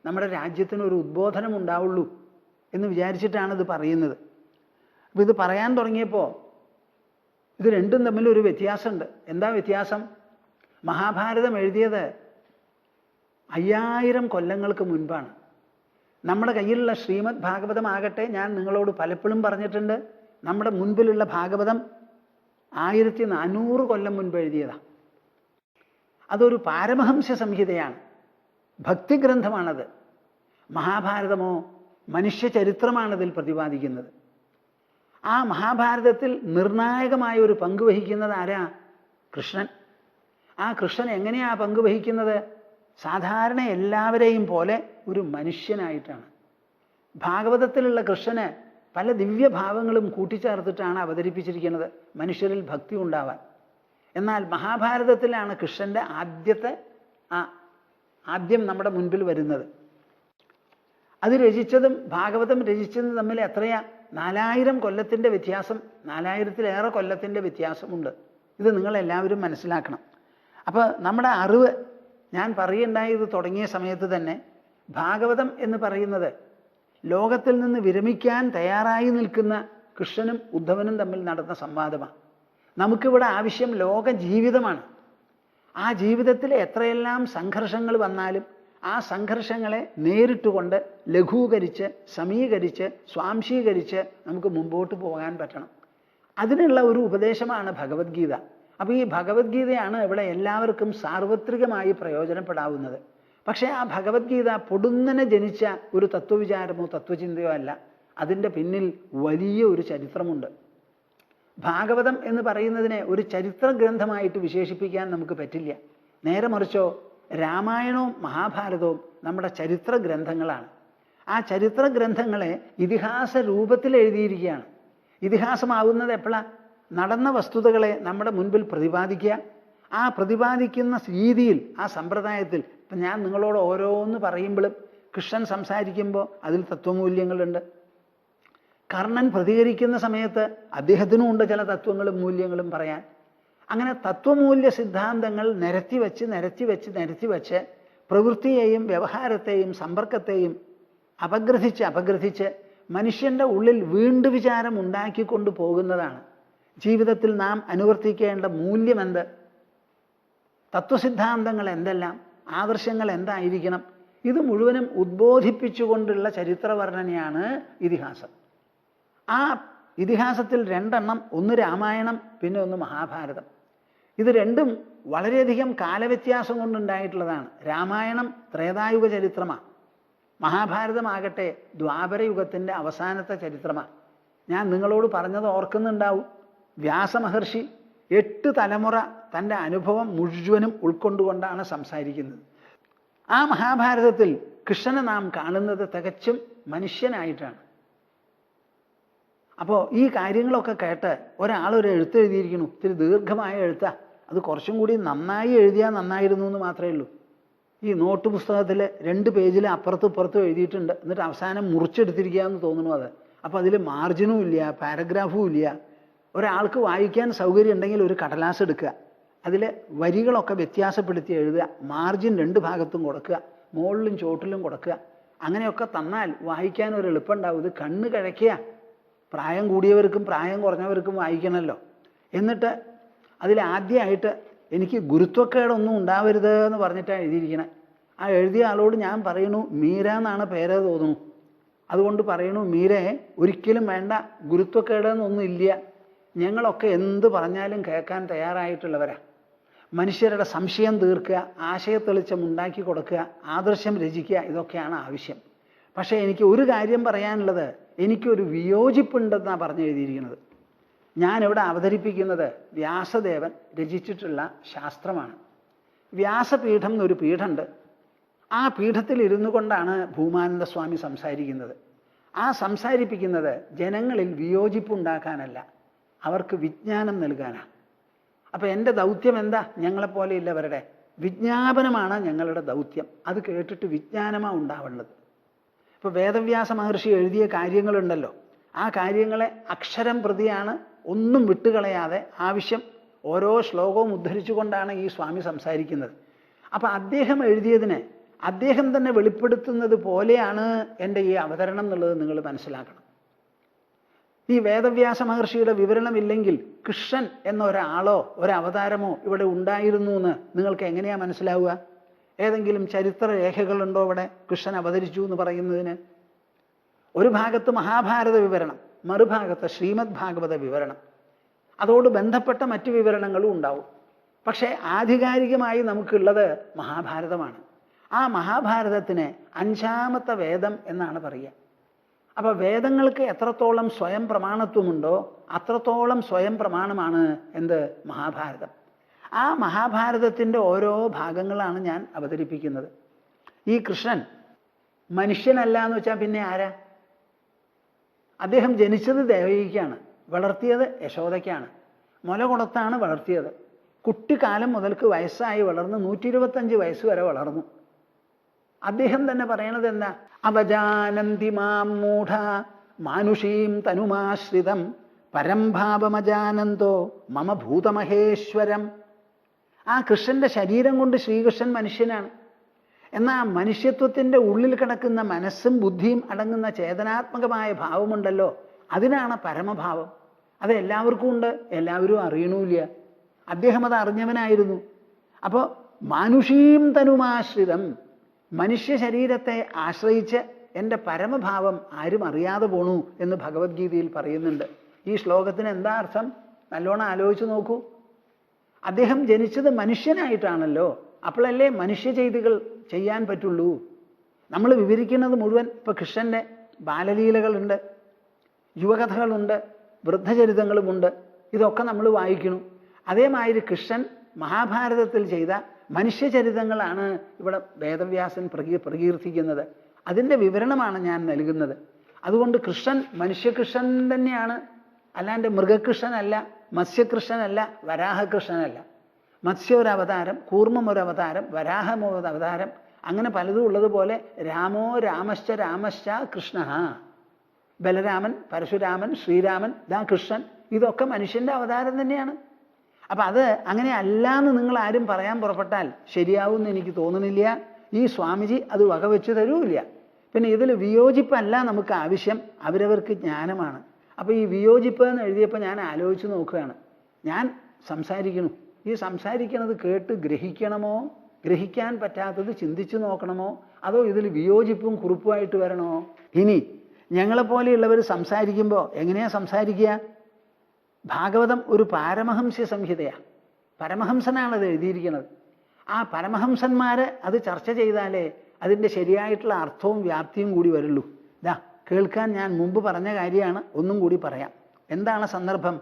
നമ്മുടെ രാജ്യത്തിനൊരു ഉദ്ബോധനം ഉണ്ടാവുള്ളൂ എന്ന് വിചാരിച്ചിട്ടാണ് ഇത് പറയുന്നത്. അപ്പം ഇത് പറയാൻ തുടങ്ങിയപ്പോൾ ഇത് രണ്ടും തമ്മിലൊരു വ്യത്യാസമുണ്ട്. എന്താ വ്യത്യാസം? മഹാഭാരതം എഴുതിയത് 5000 കൊല്ലങ്ങൾക്ക് മുൻപാണ്. നമ്മുടെ കയ്യിലുള്ള ശ്രീമദ് ഭാഗവതമാകട്ടെ, ഞാൻ നിങ്ങളോട് പലപ്പോഴും പറഞ്ഞിട്ടുണ്ട്, നമ്മുടെ മുൻപിലുള്ള ഭാഗവതം 1400 കൊല്ലം മുൻപ് എഴുതിയതാണ്. അതൊരു പാരമഹംസ്യ സംഹിതയാണ്, ഭക്തിഗ്രന്ഥമാണത്. മഹാഭാരതമോ മനുഷ്യ ചരിത്രമാണതിൽ പ്രതിപാദിക്കുന്നത്. ആ മഹാഭാരതത്തിൽ നിർണായകമായ ഒരു പങ്ക് വഹിക്കുന്നത് ആരാ? കൃഷ്ണൻ. ആ കൃഷ്ണൻ എങ്ങനെയാ പങ്ക് വഹിക്കുന്നത്? സാധാരണ എല്ലാവരെയും പോലെ ഒരു മനുഷ്യനായിട്ടാണ്. ഭാഗവതത്തിലുള്ള കൃഷ്ണന് പല ദിവ്യഭാവങ്ങളും കൂട്ടിച്ചേർത്തിട്ടാണ് അവതരിപ്പിച്ചിരിക്കുന്നത് മനുഷ്യരിൽ ഭക്തി ഉണ്ടാവാൻ. എന്നാൽ മഹാഭാരതത്തിലാണ് കൃഷ്ണന്റെ ആദ്യം നമ്മുടെ മുൻപിൽ വരുന്നത്. അത് രചിച്ചതും ഭാഗവതം രചിച്ചതും തമ്മിൽ എത്രയാ? 4000 കൊല്ലത്തിൻ്റെ വ്യത്യാസം, 4000-ലേറെ കൊല്ലത്തിൻ്റെ വ്യത്യാസമുണ്ട്. ഇത് നിങ്ങളെല്ലാവരും മനസ്സിലാക്കണം. അപ്പോൾ നമ്മുടെ അറിവ്, ഞാൻ പറയുണ്ടായി ഇത് തുടങ്ങിയ സമയത്ത് തന്നെ, ഭാഗവതം എന്ന് പറയുന്നത് ലോകത്തിൽ നിന്ന് വിരമിക്കാൻ തയ്യാറായി നിൽക്കുന്ന കൃഷ്ണനും ഉദ്ധവനും തമ്മിൽ നടന്ന സംവാദമാണ്. നമുക്കിവിടെ ആവശ്യം ലോക ജീവിതമാണ്. ആ ജീവിതത്തിൽ എത്രയെല്ലാം സംഘർഷങ്ങൾ വന്നാലും ആ സംഘർഷങ്ങളെ നേരിട്ടുകൊണ്ട് ലഘൂകരിച്ച് സമീകരിച്ച് സ്വാംശീകരിച്ച് നമുക്ക് മുമ്പോട്ട് പോകാൻ പറ്റണം. അതിനുള്ള ഒരു ഉപദേശമാണ് ഭഗവത്ഗീത. അപ്പോൾ ഈ ഭഗവത്ഗീതയാണ് ഇവിടെ എല്ലാവർക്കും സാർവത്രികമായി പ്രയോജനപ്പെടാവുന്നത്. പക്ഷേ ആ ഭഗവത്ഗീത പൊടുന്നനെ ജനിച്ച ഒരു തത്വവിചാരമോ തത്വചിന്തയോ അല്ല. അതിൻ്റെ പിന്നിൽ വലിയ ഒരു ചരിത്രമുണ്ട്. ഭാഗവതം എന്ന് പറയുന്നതിനെ ഒരു ചരിത്ര ഗ്രന്ഥമായിട്ട് വിശേഷിപ്പിക്കാൻ നമുക്ക് പറ്റില്ല. നേരെ മറിച്ചോ രാമായണവും മഹാഭാരതവും നമ്മുടെ ചരിത്ര ഗ്രന്ഥങ്ങളാണ്. ആ ചരിത്ര ഗ്രന്ഥങ്ങളെ ഇതിഹാസ രൂപത്തിൽ എഴുതിയിരിക്കുകയാണ്. ഇതിഹാസമാവുന്നത് എപ്പോഴാണ്? നടന്ന വസ്തുതകളെ നമ്മുടെ മുൻപിൽ പ്രതിപാദിക്കുക. ആ പ്രതിപാദിക്കുന്ന രീതിയിൽ, ആ സമ്പ്രദായത്തിൽ, ഇപ്പം ഞാൻ നിങ്ങളോട് ഓരോന്ന് പറയുമ്പോഴും കൃഷ്ണൻ സംസാരിക്കുമ്പോൾ അതിൽ തത്വമൂല്യങ്ങളുണ്ട്. കർണൻ പ്രതികരിക്കുന്ന സമയത്ത് അദ്ദേഹത്തിനും ഉണ്ട് ചില തത്വങ്ങളും മൂല്യങ്ങളും പറയാൻ. അങ്ങനെ തത്വമൂല്യ സിദ്ധാന്തങ്ങൾ നിരത്തി വെച്ച് പ്രവൃത്തിയെയും വ്യവഹാരത്തെയും സമ്പർക്കത്തെയും അപഗ്രഥിച്ച് മനുഷ്യൻ്റെ ഉള്ളിൽ വീണ്ടും വിചാരം ഉണ്ടാക്കിക്കൊണ്ട് പോകുന്നതാണ്. ജീവിതത്തിൽ നാം അനുവർത്തിക്കേണ്ട മൂല്യമെന്ത്, തത്വസിദ്ധാന്തങ്ങൾ എന്തെല്ലാം, ആദർശങ്ങൾ എന്തായിരിക്കണം, ഇത് മുഴുവനും ഉദ്ബോധിപ്പിച്ചുകൊണ്ടുള്ള ചരിത്രവർണ്ണനയാണ് ഇതിഹാസം. ആ ഇതിഹാസത്തിൽ 2 എണ്ണം, ഒന്ന് രാമായണം, പിന്നെ ഒന്ന് മഹാഭാരതം. ഇത് രണ്ടും വളരെയധികം കാലവ്യത്യാസം കൊണ്ടുണ്ടായിട്ടുള്ളതാണ്. രാമായണം ത്രേതായുഗ ചരിത്രമാണ്, മഹാഭാരതമാകട്ടെ ദ്വാപരയുഗത്തിൻ്റെ അവസാനത്തെ ചരിത്രമാണ്. ഞാൻ നിങ്ങളോട് പറഞ്ഞത് ഓർക്കുന്നുണ്ടാവും. വ്യാസമഹർഷി 8 തലമുറ തൻ്റെ അനുഭവം മുഴുവനും ഉൾക്കൊണ്ടുകൊണ്ടാണ് സംസാരിക്കുന്നത്. ആ മഹാഭാരതത്തിൽ കൃഷ്ണനെ നാം കാണുന്നത് തികച്ചും മനുഷ്യനായിട്ടാണ്. അപ്പോൾ ഈ കാര്യങ്ങളൊക്കെ കേട്ട് ഒരാളൊരു എഴുത്തെഴുതിയിരിക്കുന്നു, ഇത്തിരി ദീർഘമായ എഴുത്താ, അത് കുറച്ചും കൂടി നന്നായി എഴുതിയാൽ നന്നായിരുന്നു എന്ന് മാത്രമേ ഉള്ളൂ. ഈ നോട്ട് പുസ്തകത്തിൽ 2 പേജിൽ അപ്പുറത്തും ഇപ്പുറത്തും എഴുതിയിട്ടുണ്ട്, എന്നിട്ട് അവസാനം മുറിച്ചെടുത്തിരിക്കുക എന്ന് തോന്നുന്നു. അത് അപ്പോൾ അതിൽ മാർജിനും ഇല്ല, പാരഗ്രാഫും ഇല്ല. ഒരാൾക്ക് വായിക്കാൻ സൗകര്യം ഉണ്ടെങ്കിൽ ഒരു കടലാസ് എടുക്കുക, അതിൽ വരികളൊക്കെ വ്യത്യാസപ്പെടുത്തി എഴുതുക, മാർജിൻ 2 ഭാഗത്തും കൊടുക്കുക, മുകളിലും ചോട്ടിലും കൊടുക്കുക. അങ്ങനെയൊക്കെ തന്നാൽ വായിക്കാൻ ഒരു എളുപ്പമുണ്ടാവും. ഇത് കണ്ണ് കിഴക്കുക, പ്രായം കൂടിയവർക്കും പ്രായം കുറഞ്ഞവർക്കും വായിക്കണമല്ലോ. എന്നിട്ട് അതിലാദ്യമായിട്ട് എനിക്ക് ഗുരുത്വക്കേടൊന്നും ഉണ്ടാവരുത് എന്ന് പറഞ്ഞിട്ടാണ് എഴുതിയിരിക്കണേ. ആ എഴുതിയ ആളോട് ഞാൻ പറയണു, മീര എന്നാണ് പേര് തോന്നുന്നു, അതുകൊണ്ട് പറയണു, മീരെ ഒരിക്കലും വേണ്ട, ഗുരുത്വക്കേടെന്നൊന്നും ഇല്ല, ഞങ്ങളൊക്കെ എന്ത് പറഞ്ഞാലും കേൾക്കാൻ തയ്യാറായിട്ടുള്ളവരാ. മനുഷ്യരുടെ സംശയം തീർക്കുക, ആശയത്തെളിച്ചം ഉണ്ടാക്കി കൊടുക്കുക, ആദർശം രചിക്കുക, ഇതൊക്കെയാണ് ആവശ്യം. പക്ഷേ എനിക്ക് ഒരു കാര്യം പറയാനുള്ളത്, എനിക്കൊരു വിയോജിപ്പുണ്ടെന്നാണ് പറഞ്ഞു എഴുതിയിരിക്കുന്നത്. ഞാനിവിടെ അവതരിപ്പിക്കുന്നത് വ്യാസദേവൻ രചിച്ചിട്ടുള്ള ശാസ്ത്രമാണ്. വ്യാസപീഠം എന്നൊരു പീഠമുണ്ട്. ആ പീഠത്തിൽ ഇരുന്നു കൊണ്ടാണ് ഭൂമാനന്ദ സ്വാമി സംസാരിക്കുന്നത്. ആ സംസാരിപ്പിക്കുന്നത് ജനങ്ങളിൽ വിയോജിപ്പുണ്ടാക്കാനല്ല, അവർക്ക് വിജ്ഞാനം നൽകാനാണ്. അപ്പൊ എൻ്റെ ദൗത്യം എന്താ? ഞങ്ങളെപ്പോലെ ഇല്ലവരുടെ വിജ്ഞാപനമാണ് ഞങ്ങളുടെ ദൗത്യം. അത് കേട്ടിട്ട് വിജ്ഞാനമാണ് ഉണ്ടാവേണ്ടത്. ഇപ്പൊ വേദവ്യാസ മഹർഷി എഴുതിയ കാര്യങ്ങളുണ്ടല്ലോ, ആ കാര്യങ്ങളെ അക്ഷരം പ്രതിയാണ്, ഒന്നും വിട്ടുകളയാതെ ആവശ്യം ഓരോ ശ്ലോകവും ഉദ്ധരിച്ചുകൊണ്ടാണ് ഈ സ്വാമി സംസാരിക്കുന്നത്. അപ്പൊ അദ്ദേഹം എഴുതിയതിനെ അദ്ദേഹം തന്നെ വെളിപ്പെടുത്തുന്നത് പോലെയാണ് എൻ്റെ ഈ അവതരണം എന്നുള്ളത് നിങ്ങൾ മനസ്സിലാക്കണം. ഈ വേദവ്യാസ മഹർഷിയുടെ വിവരണമില്ലെങ്കിൽ കൃഷ്ണൻ എന്ന ഒരാളോ ഒരവതാരമോ ഇവിടെ ഉണ്ടായിരുന്നു എന്ന് നിങ്ങൾക്ക് എങ്ങനെയാ മനസ്സിലാവുക? ഏതെങ്കിലും ചരിത്ര രേഖകളുണ്ടോ ഇവിടെ കൃഷ്ണൻ അവതരിച്ചു എന്ന് പറയുന്നതിന്? ഒരു ഭാഗത്ത് മഹാഭാരത വിവരണം, മറുഭാഗത്ത് ശ്രീമദ് ഭാഗവത വിവരണം, അതോട് ബന്ധപ്പെട്ട മറ്റു വിവരണങ്ങളും ഉണ്ടാവും. പക്ഷേ ആധികാരികമായി നമുക്കുള്ളത് മഹാഭാരതമാണ്. ആ മഹാഭാരതത്തിന് 5ാമത്തെ വേദം എന്നാണ് പറയുക. അപ്പൊ വേദങ്ങൾക്ക് എത്രത്തോളം സ്വയം പ്രമാണത്വമുണ്ടോ അത്രത്തോളം സ്വയം പ്രമാണമാണ് എന്ത്? മഹാഭാരതം. ആ മഹാഭാരതത്തിൻ്റെ ഓരോ ഭാഗങ്ങളാണ് ഞാൻ അവതരിപ്പിക്കുന്നത്. ഈ കൃഷ്ണൻ മനുഷ്യനല്ല എന്ന് വെച്ചാൽ പിന്നെ ആരാ? അദ്ദേഹം ജനിച്ചത് ദേവകിക്കാണ്, വളർത്തിയത് യശോദയ്ക്കാണ്, മുല കൊടുത്താണ് വളർത്തിയത്. കുട്ടിക്കാലം മുതൽക്ക് വയസ്സായി വളർന്ന് 125 വയസ്സ് വരെ വളർന്നു. അദ്ദേഹം തന്നെ പറയണത് എന്താ? അവജാനന്തി മാം മൂഢ മാനുഷീം തനുമാശ്രിതം പരംഭാവമജാനന്തോ മമ ഭൂതമഹേശ്വരം. ആ കൃഷ്ണന്റെ ശരീരം കൊണ്ട് ശ്രീകൃഷ്ണൻ മനുഷ്യനാണ്. എന്നാൽ മനുഷ്യത്വത്തിൻ്റെ ഉള്ളിൽ കിടക്കുന്ന മനസ്സും ബുദ്ധിയും അടങ്ങുന്ന ചേതനാത്മകമായ ഭാവമുണ്ടല്ലോ, അതിനാണ് പരമഭാവം. അത് എല്ലാവർക്കും ഉണ്ട്, എല്ലാവരും അറിയണമില്ല. അദ്ദേഹം അത് അറിഞ്ഞവനായിരുന്നു. അപ്പോൾ മാനുഷീം തനുമാശ്രിതം, മനുഷ്യ ശരീരത്തെ ആശ്രയിച്ച് എൻ്റെ പരമഭാവം ആരും അറിയാതെ പോണു എന്ന് ഭഗവത്ഗീതയിൽ പറയുന്നുണ്ട്. ഈ ശ്ലോകത്തിന് എന്താ അർത്ഥം? നല്ലോണം ആലോചിച്ച് നോക്കൂ. അദ്ദേഹം ജനിച്ചത് മനുഷ്യനായിട്ടാണല്ലോ, അപ്പോഴല്ലേ മനുഷ്യ ചെയ്തികൾ ചെയ്യാൻ പറ്റുള്ളൂ. നമ്മൾ വിവരിക്കുന്നത് മുഴുവൻ ഇപ്പൊ കൃഷ്ണന്റെ ബാലലീലകളുണ്ട്, യുവകഥകളുണ്ട്, വൃദ്ധചരിതങ്ങളുമുണ്ട്. ഇതൊക്കെ നമ്മൾ വായിക്കണം. അതേമാതിരി കൃഷ്ണൻ മഹാഭാരതത്തിൽ ചെയ്ത മനുഷ്യചരിതങ്ങളാണ് ഇവിടെ വേദവ്യാസൻ പ്രകീർത്തിക്കുന്നത്. അതിൻ്റെ വിവരണമാണ് ഞാൻ നൽകുന്നത്. അതുകൊണ്ട് കൃഷ്ണൻ മനുഷ്യകൃഷ്ണൻ തന്നെയാണ്, അല്ലാണ്ട് മൃഗകൃഷ്ണനല്ല, മത്സ്യകൃഷ്ണനല്ല, വരാഹകൃഷ്ണനല്ല. മത്സ്യ ഒരു അവതാരം, കൂർമ്മം ഒരു അവതാരം, വരാഹം ഒരു അവതാരം, അങ്ങനെ പലതും ഉള്ളതുപോലെ രാമോ രാമശ്ച രാമശ്ച കൃഷ്ണ, ബലരാമൻ, പരശുരാമൻ, ശ്രീരാമൻ, ദാ കൃഷ്ണൻ, ഇതൊക്കെ മനുഷ്യൻ്റെ അവതാരം തന്നെയാണ്. അപ്പം അത് അങ്ങനെ അല്ല എന്ന് നിങ്ങൾ ആരും പറയാൻ പുറപ്പെട്ടാൽ ശരിയാവുമെന്ന് എനിക്ക് തോന്നുന്നില്ല. ഈ സ്വാമിജി അത് വകവെച്ച് തരൂല്ല. പിന്നെ ഇതിൽ വിയോജിപ്പല്ല നമുക്ക് ആവശ്യം, അവരവർക്ക് ജ്ഞാനമാണ്. അപ്പോൾ ഈ വിയോജിപ്പ് എന്ന് എഴുതിയപ്പോൾ ഞാൻ ആലോചിച്ച് നോക്കുകയാണ്. ഞാൻ സംസാരിക്കണു, ഈ സംസാരിക്കണത് കേട്ട് ഗ്രഹിക്കണമോ, ഗ്രഹിക്കാൻ പറ്റാത്തത് ചിന്തിച്ചു നോക്കണമോ, അതോ ഇതിൽ വിയോജിപ്പും കുറിപ്പുമായിട്ട് വരണോ? ഇനി ഞങ്ങളെപ്പോലെയുള്ളവർ സംസാരിക്കുമ്പോൾ എങ്ങനെയാണ് സംസാരിക്കുക? ഭാഗവതം ഒരു പാരമഹംസ്യ സംഹിതയാണ്. പരമഹംസനാണത് എഴുതിയിരിക്കുന്നത്. ആ പരമഹംസന്മാർ അത് ചർച്ച ചെയ്താലേ അതിൻ്റെ ശരിയായിട്ടുള്ള അർത്ഥവും വ്യാപ്തിയും കൂടി വരുള്ളൂ. ഇതാ കേൾക്കാൻ ഞാൻ മുമ്പ് പറഞ്ഞ കാര്യമാണ്, ഒന്നും കൂടി പറയാം. എന്താണ് സന്ദർഭം?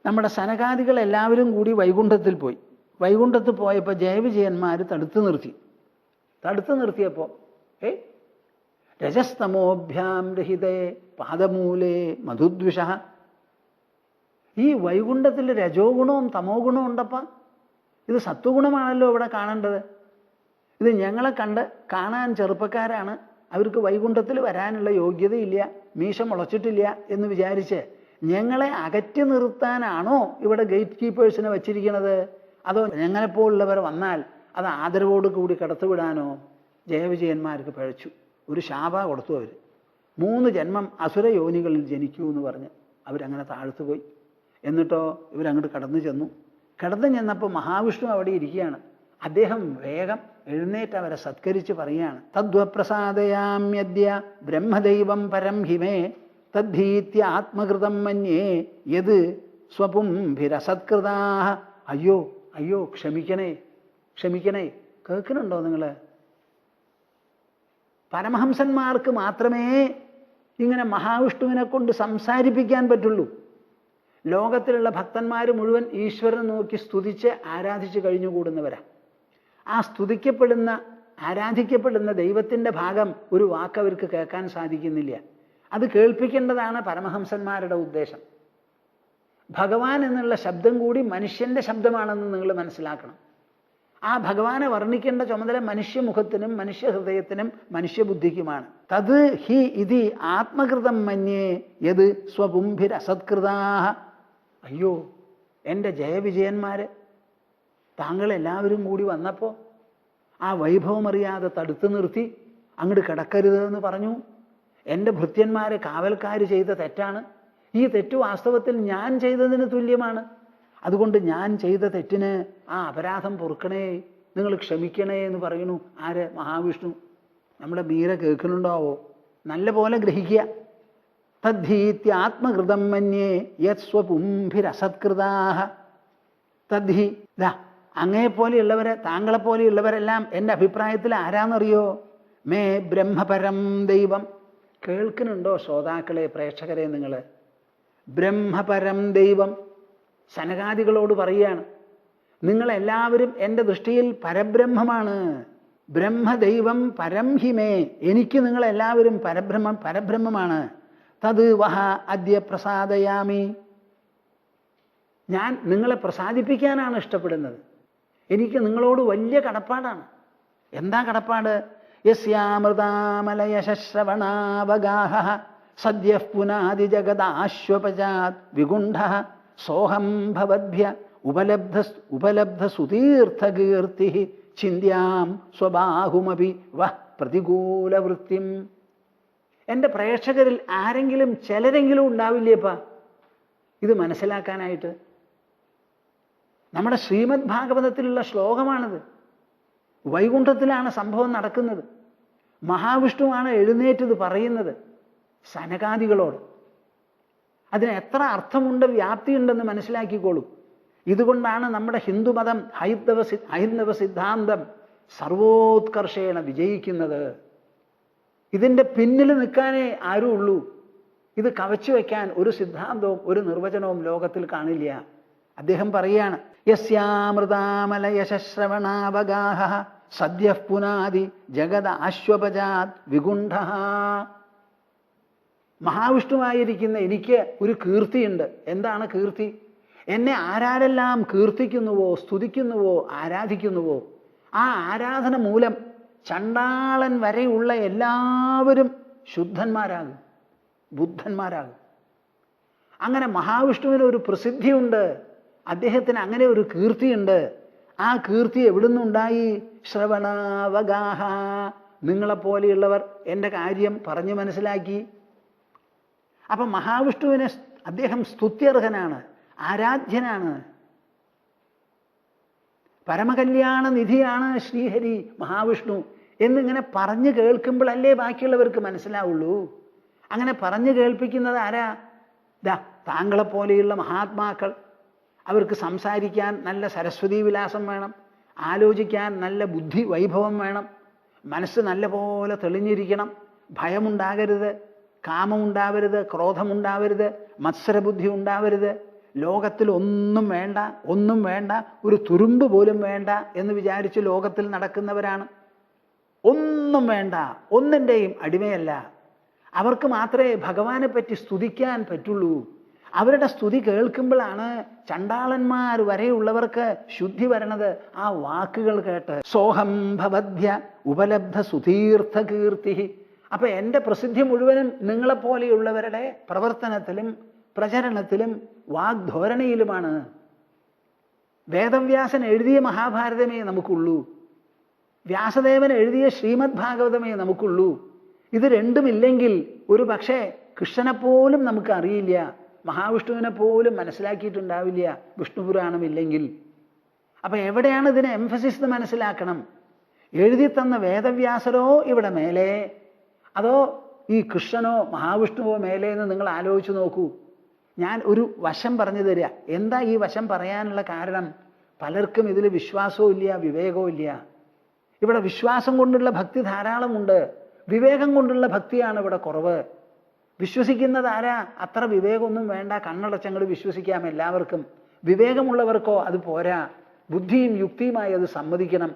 നമ്മുടെ സനകാദികൾ എല്ലാവരും കൂടി വൈകുണ്ഠത്തിൽ പോയി. വൈകുണ്ഠത്ത് പോയപ്പോൾ ജയവിജയന്മാർ തടുത്തു നിർത്തിയപ്പോൾ രജസ്തമോഭ്യാം രഹിതേ പാദമൂലേ മധുദ്വിഷ. ഈ വൈകുണ്ഠത്തിൽ രജോ ഗുണവും തമോ ഗുണവും ഉണ്ടപ്പാ. ഇത് സത്വഗുണമാണല്ലോ ഇവിടെ കാണേണ്ടത്. ഇത് ഞങ്ങളെ കാണാൻ ചെറുപ്പക്കാരാണ്, അവർക്ക് വൈകുണ്ഠത്തിൽ വരാനുള്ള യോഗ്യതയില്ല, മീശ മുളച്ചിട്ടില്ല എന്ന് വിചാരിച്ച് ഞങ്ങളെ അകറ്റി നിർത്താനാണോ ഇവിടെ ഗേറ്റ് കീപ്പേഴ്സിനെ വച്ചിരിക്കുന്നത്? അതോ ഞങ്ങളെപ്പോലുള്ളവർ വന്നാൽ അത് ആദരവോട് കൂടി കടത്തുവിടാനോ? ജയവിജയന്മാർക്ക് പഴച്ചു. ഒരു ശാപ കൊടുത്തു അവർ. 3 ജന്മം അസുര യോനികളിൽ ജനിക്കൂ എന്ന് പറഞ്ഞ് അവരങ്ങനെ താഴ്ത്തുപോയി. എന്നിട്ടോ ഇവരങ്ങോട്ട് കടന്നു ചെന്നപ്പോൾ മഹാവിഷ്ണു അവിടെ ഇരിക്കുകയാണ്. അദ്ദേഹം വേഗം എഴുന്നേറ്റ് അവരെ സത്കരിച്ച് പറയുകയാണ്, തദ്വപ്രസാദയാമ്യദ്യ ബ്രഹ്മദൈവം പരം ഹിമേ തദ്ധീത്യ ആത്മകൃതം മന്യേ യത് സ്വപുംഭിരസത്കൃതാ. അയ്യോ അയ്യോ, ക്ഷമിക്കണേ. കേൾക്കുന്നുണ്ടോ നിങ്ങൾ? പരമഹംസന്മാർക്ക് മാത്രമേ ഇങ്ങനെ മഹാവിഷ്ണുവിനെ കൊണ്ട് സംസാരിപ്പിക്കാൻ പറ്റുള്ളൂ. ലോകത്തിലുള്ള ഭക്തന്മാർ മുഴുവൻ ഈശ്വരനെ നോക്കി സ്തുതിച്ച് ആരാധിച്ച് കഴിഞ്ഞുകൂടുന്നവരാ. ആ സ്തുതിക്കപ്പെടുന്ന ആരാധിക്കപ്പെടുന്ന ദൈവത്തിൻ്റെ ഭാഗം ഒരു വാക്കവർക്ക് കേൾക്കാൻ സാധിക്കുന്നില്ല. അത് കേൾപ്പിക്കേണ്ടതാണ് പരമഹംസന്മാരുടെ ഉദ്ദേശം. ഭഗവാൻ എന്നുള്ള ശബ്ദം കൂടി മനുഷ്യന്റെ ശബ്ദമാണെന്ന് നിങ്ങൾ മനസ്സിലാക്കണം. ആ ഭഗവാനെ വർണ്ണിക്കേണ്ട ചുമതല മനുഷ്യമുഖത്തിനും മനുഷ്യഹൃദയത്തിനും മനുഷ്യബുദ്ധിക്കുമാണ്. തത് ഹി ഇതി ആത്മകൃതം മന്യേ യത് സ്വപുംഭിരസത്കൃതാഹ. അയ്യോ, എൻ്റെ ജയവിജയന്മാര്, താങ്കളെല്ലാവരും കൂടി വന്നപ്പോൾ ആ വൈഭവമറിയാതെ തടുത്തു നിർത്തി അങ്ങോട്ട് കിടക്കരുതെന്ന് പറഞ്ഞു. എൻ്റെ ഭൃത്യന്മാരെ കാവൽക്കാർ ചെയ്ത തെറ്റാണ്. ഈ തെറ്റ് വാസ്തവത്തിൽ ഞാൻ ചെയ്തതിന് തുല്യമാണ്. അതുകൊണ്ട് ഞാൻ ചെയ്ത തെറ്റിന് ആ അപരാധം പൊറുക്കണേ, നിങ്ങൾ ക്ഷമിക്കണേ എന്ന് പറയുന്നു. ആര്? മഹാവിഷ്ണു. നമ്മുടെ മീര കേൾക്കുന്നുണ്ടാവോ? നല്ല പോലെ ഗ്രഹിക്കുക. തദ്ധീത്യാത്മകൃതം മന്യേ യത് സ്വപുംഭിരസത്കൃതാഹ. തദ്ധി ദാ അങ്ങയെപ്പോലെയുള്ളവരെ, താങ്കളെപ്പോലെയുള്ളവരെല്ലാം എൻ്റെ അഭിപ്രായത്തിൽ ആരാന്നറിയോ? മേ ബ്രഹ്മപരം ദൈവം. കേൾക്കുന്നുണ്ടോ ശ്രോതാക്കളെ, പ്രേക്ഷകരെ? നിങ്ങൾ ബ്രഹ്മപരം ദൈവം സനകാദികളോട് പറയുകയാണ്, നിങ്ങളെല്ലാവരും എൻ്റെ ദൃഷ്ടിയിൽ പരബ്രഹ്മമാണ്. ബ്രഹ്മദൈവം പരം ഹിമേ. എനിക്ക് നിങ്ങളെല്ലാവരും പരബ്രഹ്മമാണ്. തത് വഹ അദ്യ പ്രസാദയാമി. ഞാൻ നിങ്ങളെ പ്രസാദിപ്പിക്കാനാണ് ഇഷ്ടപ്പെടുന്നത്. എനിക്ക് നിങ്ങളോട് വലിയ കടപ്പാടാണ്. എന്താ കടപ്പാട്? യസ്യാമൃതാമലയശ്രവണാവഗാഹ സദ്യഃ പുനാതി ജഗദാശ്വപജാത് വിഗുണ്ഠഃ സോഹം ഭവദ്ഭ്യ ഉപലബ്ധ സുതീർത്ഥകീർത്തി ചിന്യാം സ്വബാഹുമപി വഹ് പ്രതികൂലവൃത്തിം. എൻ്റെ പ്രേക്ഷകരിൽ ആരെങ്കിലും ചിലരെങ്കിലും ഉണ്ടാവില്ലേപ്പാ ഇത് മനസ്സിലാക്കാനായിട്ട്? നമ്മുടെ ശ്രീമദ് ഭാഗവതത്തിലുള്ള ശ്ലോകമാണിത്. വൈകുണ്ഠത്തിലാണ് സംഭവം നടക്കുന്നത്. മഹാവിഷ്ണുവാണ് എഴുന്നേറ്റത് പറയുന്നത് സനകാദികളോട്. അതിന് എത്ര അർത്ഥമുണ്ട്, വ്യാപ്തിയുണ്ടെന്ന് മനസ്സിലാക്കിക്കോളൂ. ഇതുകൊണ്ടാണ് നമ്മുടെ ഹിന്ദുമതം, ഹൈന്ദവ സിദ്ധാന്തം സർവോത്കർഷേണ വിജയിക്കുന്നത്. ഇതിൻ്റെ പിന്നിൽ നിൽക്കാനേ ആരും ഉള്ളൂ. ഇത് കവച്ചു വയ്ക്കാൻ ഒരു സിദ്ധാന്തവും ഒരു നിർവചനവും ലോകത്തിൽ കാണില്ല. അദ്ദേഹം പറയാണ്, യസ്യാമൃതാമലയശ്രവണാവഗാഹ സദ്യഃ പുനാതി ജഗദ് ആശ്വപജാത് വിഗുണ്ഠഃ. മഹാവിഷ്ണുവായിരിക്കുന്ന എനിക്ക് ഒരു കീർത്തിയുണ്ട്. എന്താണ് കീർത്തി? എന്നെ ആരാരെല്ലാം കീർത്തിക്കുന്നുവോ, സ്തുതിക്കുന്നുവോ, ആരാധിക്കുന്നുവോ, ആ ആരാധന മൂലം ചണ്ടാളൻ വരെയുള്ള എല്ലാവരും ശുദ്ധന്മാരാകും, ബുദ്ധന്മാരാകും. അങ്ങനെ മഹാവിഷ്ണുവിന് ഒരു പ്രസിദ്ധിയുണ്ട്. അദ്ദേഹത്തിന് അങ്ങനെ ഒരു കീർത്തിയുണ്ട്. ആ കീർത്തി എവിടുന്നുണ്ടായി? ശ്രവണാവഗാഹ. നിങ്ങളെപ്പോലെയുള്ളവർ എൻ്റെ കാര്യം പറഞ്ഞു മനസ്സിലാക്കി. അപ്പം മഹാവിഷ്ണുവിനെ അദ്ദേഹം സ്തുത്യർഹനാണ്, ആരാധ്യനാണ്. പരമകല്യാണ നിധിയാണ് ശ്രീഹരി മഹാവിഷ്ണു എന്നിങ്ങനെ പറഞ്ഞു കേൾക്കുമ്പോഴല്ലേ ബാക്കിയുള്ളവർക്ക് മനസ്സിലാവുള്ളൂ. അങ്ങനെ പറഞ്ഞു കേൾപ്പിക്കുന്നത് ആരാ? താങ്കളെപ്പോലെയുള്ള മഹാത്മാക്കൾ. അവർക്ക് സംസാരിക്കാൻ നല്ല സരസ്വതീ വിലാസം വേണം, ആലോചിക്കാൻ നല്ല ബുദ്ധി വൈഭവം വേണം, മനസ്സ് നല്ല പോലെ തെളിഞ്ഞിരിക്കണം, ഭയമുണ്ടാകരുത്, കാമമുണ്ടാവരുത്, ക്രോധമുണ്ടാവരുത്, മത്സരബുദ്ധി ഉണ്ടാവരുത്, ലോകത്തിൽ ഒന്നും വേണ്ട, ഒരു തുരുമ്പ് പോലും വേണ്ട എന്ന് വിചാരിച്ച് ലോകത്തിൽ നടക്കുന്നവരാണ്. ഒന്നും വേണ്ട, ഒന്നിൻ്റെയും അടിമയല്ല. അവർക്ക് മാത്രമേ ഭഗവാനെ പറ്റി സ്തുതിക്കാൻ പറ്റുള്ളൂ. അവരുടെ സ്തുതി കേൾക്കുമ്പോഴാണ് ചണ്ടാളന്മാർ വരെയുള്ളവർക്ക് ശുദ്ധി വരണത് ആ വാക്കുകൾ കേട്ട്. സോഹം ഭവദ്ഭ്യ ഉപലബ്ധ സുതീർത്ഥ കീർത്തി. അപ്പൊ എൻ്റെ പ്രസിദ്ധി മുഴുവനും നിങ്ങളെപ്പോലെയുള്ളവരുടെ പ്രവർത്തനത്തിലും പ്രചരണത്തിലും വാഗ്ധോരണിയിലുമാണ്. വേദവ്യാസൻ എഴുതിയ മഹാഭാരതമേ നമുക്കുള്ളൂ, വ്യാസദേവൻ എഴുതിയ ശ്രീമദ് ഭാഗവതമേ നമുക്കുള്ളൂ. ഇത് രണ്ടുമില്ലെങ്കിൽ ഒരു പക്ഷേ കൃഷ്ണനെപ്പോലും നമുക്ക് അറിയില്ല, മഹാവിഷ്ണുവിനെ പോലും മനസ്സിലാക്കിയിട്ടുണ്ടാവില്ല വിഷ്ണുപുരാണമില്ലെങ്കിൽ. അപ്പം എവിടെയാണ് ഇതിന് എംഫസിസ് എന്ന് മനസ്സിലാക്കണം. എഴുതി തന്ന വേദവ്യാസരോ ഇവിടെ മേലെ, അതോ ഈ കൃഷ്ണനോ മഹാവിഷ്ണുവോ മേലെ എന്ന് നിങ്ങൾ ആലോചിച്ച് നോക്കൂ. ഞാൻ ഒരു വശം പറഞ്ഞു തരിക. എന്താ ഈ വശം പറയാനുള്ള കാരണം? പലർക്കും ഇതിൽ വിശ്വാസവും ഇല്ല, വിവേകവും ഇല്ല. ഇവിടെ വിശ്വാസം കൊണ്ടുള്ള ഭക്തി ധാരാളമുണ്ട്, വിവേകം കൊണ്ടുള്ള ഭക്തിയാണ് ഇവിടെ കുറവ്. വിശ്വസിക്കുന്നത് ആരാ? അത്ര വിവേകമൊന്നും വേണ്ട, കണ്ണടച്ചങ്ങോട് വിശ്വസിക്കാം എല്ലാവർക്കും. വിവേകമുള്ളവർക്കോ അത് പോരാ, ബുദ്ധിയും യുക്തിയുമായി അത് സമ്മതിക്കണം.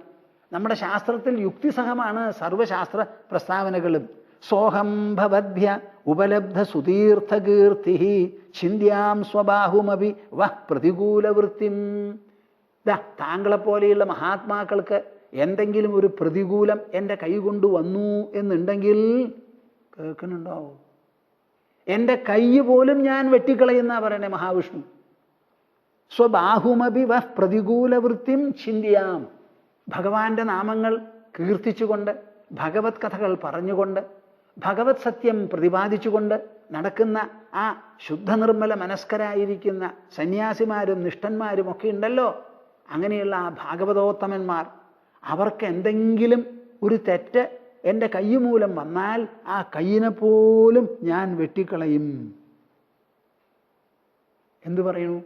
നമ്മുടെ ശാസ്ത്രത്തിൽ യുക്തിസഹമാണ് സർവശാസ്ത്ര പ്രസ്താവനകളും. സോഹം ഭവദ്ഭ്യ ഉപലബ്ധ സുതീർത്ഥകീർത്തി ചിന്യാം സ്വബാഹുമപി വഹ് പ്രതികൂലവൃത്തിം. താങ്കളെപ്പോലെയുള്ള മഹാത്മാക്കൾക്ക് എന്തെങ്കിലും ഒരു പ്രതികൂലം എൻ്റെ കൈ കൊണ്ട് വന്നു എന്നുണ്ടെങ്കിൽ, കേൾക്കുന്നുണ്ടോ, എൻ്റെ കൈ പോലും ഞാൻ വെട്ടിക്കളയുന്ന പറയണേ മഹാവിഷ്ണു. സ്വബാഹുമപി വഹ് പ്രതികൂലവൃത്തിം ചിന്യാം. ഭഗവാന്റെ നാമങ്ങൾ കീർത്തിച്ചുകൊണ്ട്, ഭഗവത് കഥകൾ പറഞ്ഞുകൊണ്ട്, ഭഗവത് സത്യം പ്രതിപാദിച്ചുകൊണ്ട് നടക്കുന്ന ആ ശുദ്ധനിർമ്മല മനസ്കരായിരിക്കുന്ന സന്യാസിമാരും നിഷ്ഠന്മാരും ഒക്കെ ഉണ്ടല്ലോ, അങ്ങനെയുള്ള ആ ഭാഗവതോത്തമന്മാർ, അവർക്ക് എന്തെങ്കിലും ഒരു തെറ്റ് എൻ്റെ കൈ മൂലം വന്നാൽ ആ കയ്യിനെ പോലും ഞാൻ വെട്ടിക്കളയും. എന്തു പറയണു?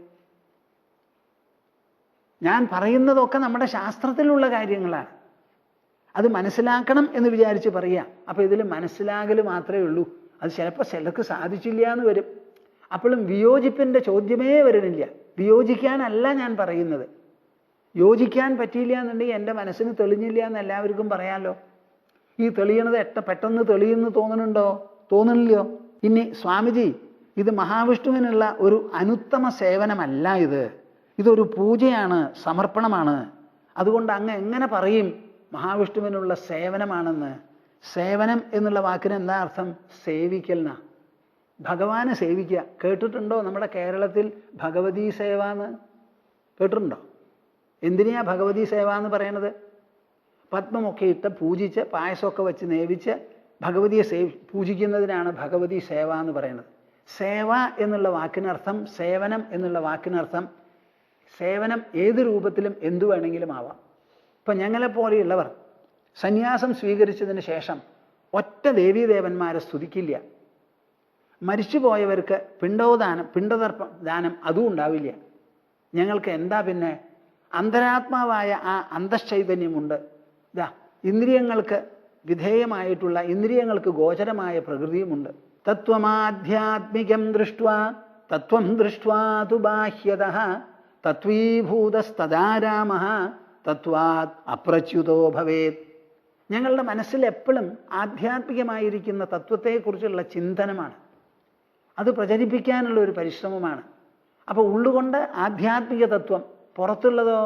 ഞാൻ പറയുന്നതൊക്കെ നമ്മുടെ ശാസ്ത്രത്തിലുള്ള കാര്യങ്ങളാണ്. അത് മനസ്സിലാക്കണം എന്ന് വിചാരിച്ച് പറയുക. അപ്പം ഇതിൽ മനസ്സിലാകൽ മാത്രമേ ഉള്ളൂ. അത് ചിലപ്പോൾ ചിലർക്ക് സാധിച്ചില്ല എന്ന് വരും. അപ്പോഴും വിയോജിപ്പിൻ്റെ ചോദ്യമേ വരുന്നില്ല. വിയോജിക്കാനല്ല ഞാൻ പറയുന്നത്. യോജിക്കാൻ പറ്റിയില്ല എന്നുണ്ടെങ്കിൽ എൻ്റെ മനസ്സിന് തെളിഞ്ഞില്ല എന്ന് എല്ലാവർക്കും പറയാമല്ലോ. ഈ തെളിയണത് പെട്ടെന്ന് തെളിയുന്നു തോന്നുന്നുണ്ടോ? തോന്നുന്നില്ലയോ? ഇനി സ്വാമിജി, ഇത് മഹാവിഷ്ണുവിനുള്ള ഒരു അനുത്തമ സേവനമല്ല, ഇതൊരു പൂജയാണ്, സമർപ്പണമാണ്. അതുകൊണ്ട് അങ്ങ് എങ്ങനെ പറയും മഹാവിഷ്ണുവിനുള്ള സേവനമാണെന്ന്? സേവനം എന്നുള്ള വാക്കിന് എന്താ അർത്ഥം? സേവിക്കൽന, ഭഗവാനെ സേവിക്കുക. കേട്ടിട്ടുണ്ടോ നമ്മുടെ കേരളത്തിൽ ഭഗവതീ സേവ എന്ന്? കേട്ടിട്ടുണ്ടോ? എന്തിനാ ഭഗവതീ സേവ എന്ന് പറയണത്? പത്മമൊക്കെ ഇട്ട് പൂജിച്ച് പായസമൊക്കെ വെച്ച് നേവിച്ച് ഭഗവതിയെ പൂജിക്കുന്നതിനാണ് ഭഗവതീ സേവ എന്ന് പറയുന്നത്. സേവ എന്നുള്ള വാക്കിനർത്ഥം, സേവനം എന്നുള്ള വാക്കിനർത്ഥം, സേവനം ഏത് രൂപത്തിലും എന്തു വേണമെങ്കിലും ആവാം. ഇപ്പം ഞങ്ങളെപ്പോലെയുള്ളവർ സന്യാസം സ്വീകരിച്ചതിന് ശേഷം ഒറ്റ ദേവീദേവന്മാരെ സ്തുതിക്കില്ല. മരിച്ചുപോയവർക്ക് പിണ്ടദാനം അതും ഉണ്ടാവില്ല. ഞങ്ങൾക്ക് എന്താ പിന്നെ? അന്തരാത്മാവായ ആ അന്തശ്ചൈതന്യമുണ്ട്. ഇന്ദ്രിയങ്ങൾക്ക് വിധേയമായിട്ടുള്ള, ഇന്ദ്രിയങ്ങൾക്ക് ഗോചരമായ പ്രകൃതിയുമുണ്ട്. തത്വമാധ്യാത്മികം ദൃഷ്ട്വാ തത്വം ദൃഷ്ട്വാ തു ബാഹ്യതഃ തത്വീഭൂതസ്തദാരാമഃ തത്വാത് അപ്രച്യുതോ ഭവേത്. ഞങ്ങളുടെ മനസ്സിൽ എപ്പോഴും ആധ്യാത്മികമായിരിക്കുന്ന തത്വത്തെക്കുറിച്ചുള്ള ചിന്തനമാണ്. അത് പ്രചരിപ്പിക്കാനുള്ള ഒരു പരിശ്രമമാണ്. അപ്പോൾ ഉള്ളുകൊണ്ട് ആധ്യാത്മിക തത്വം, പുറത്തുള്ളതോ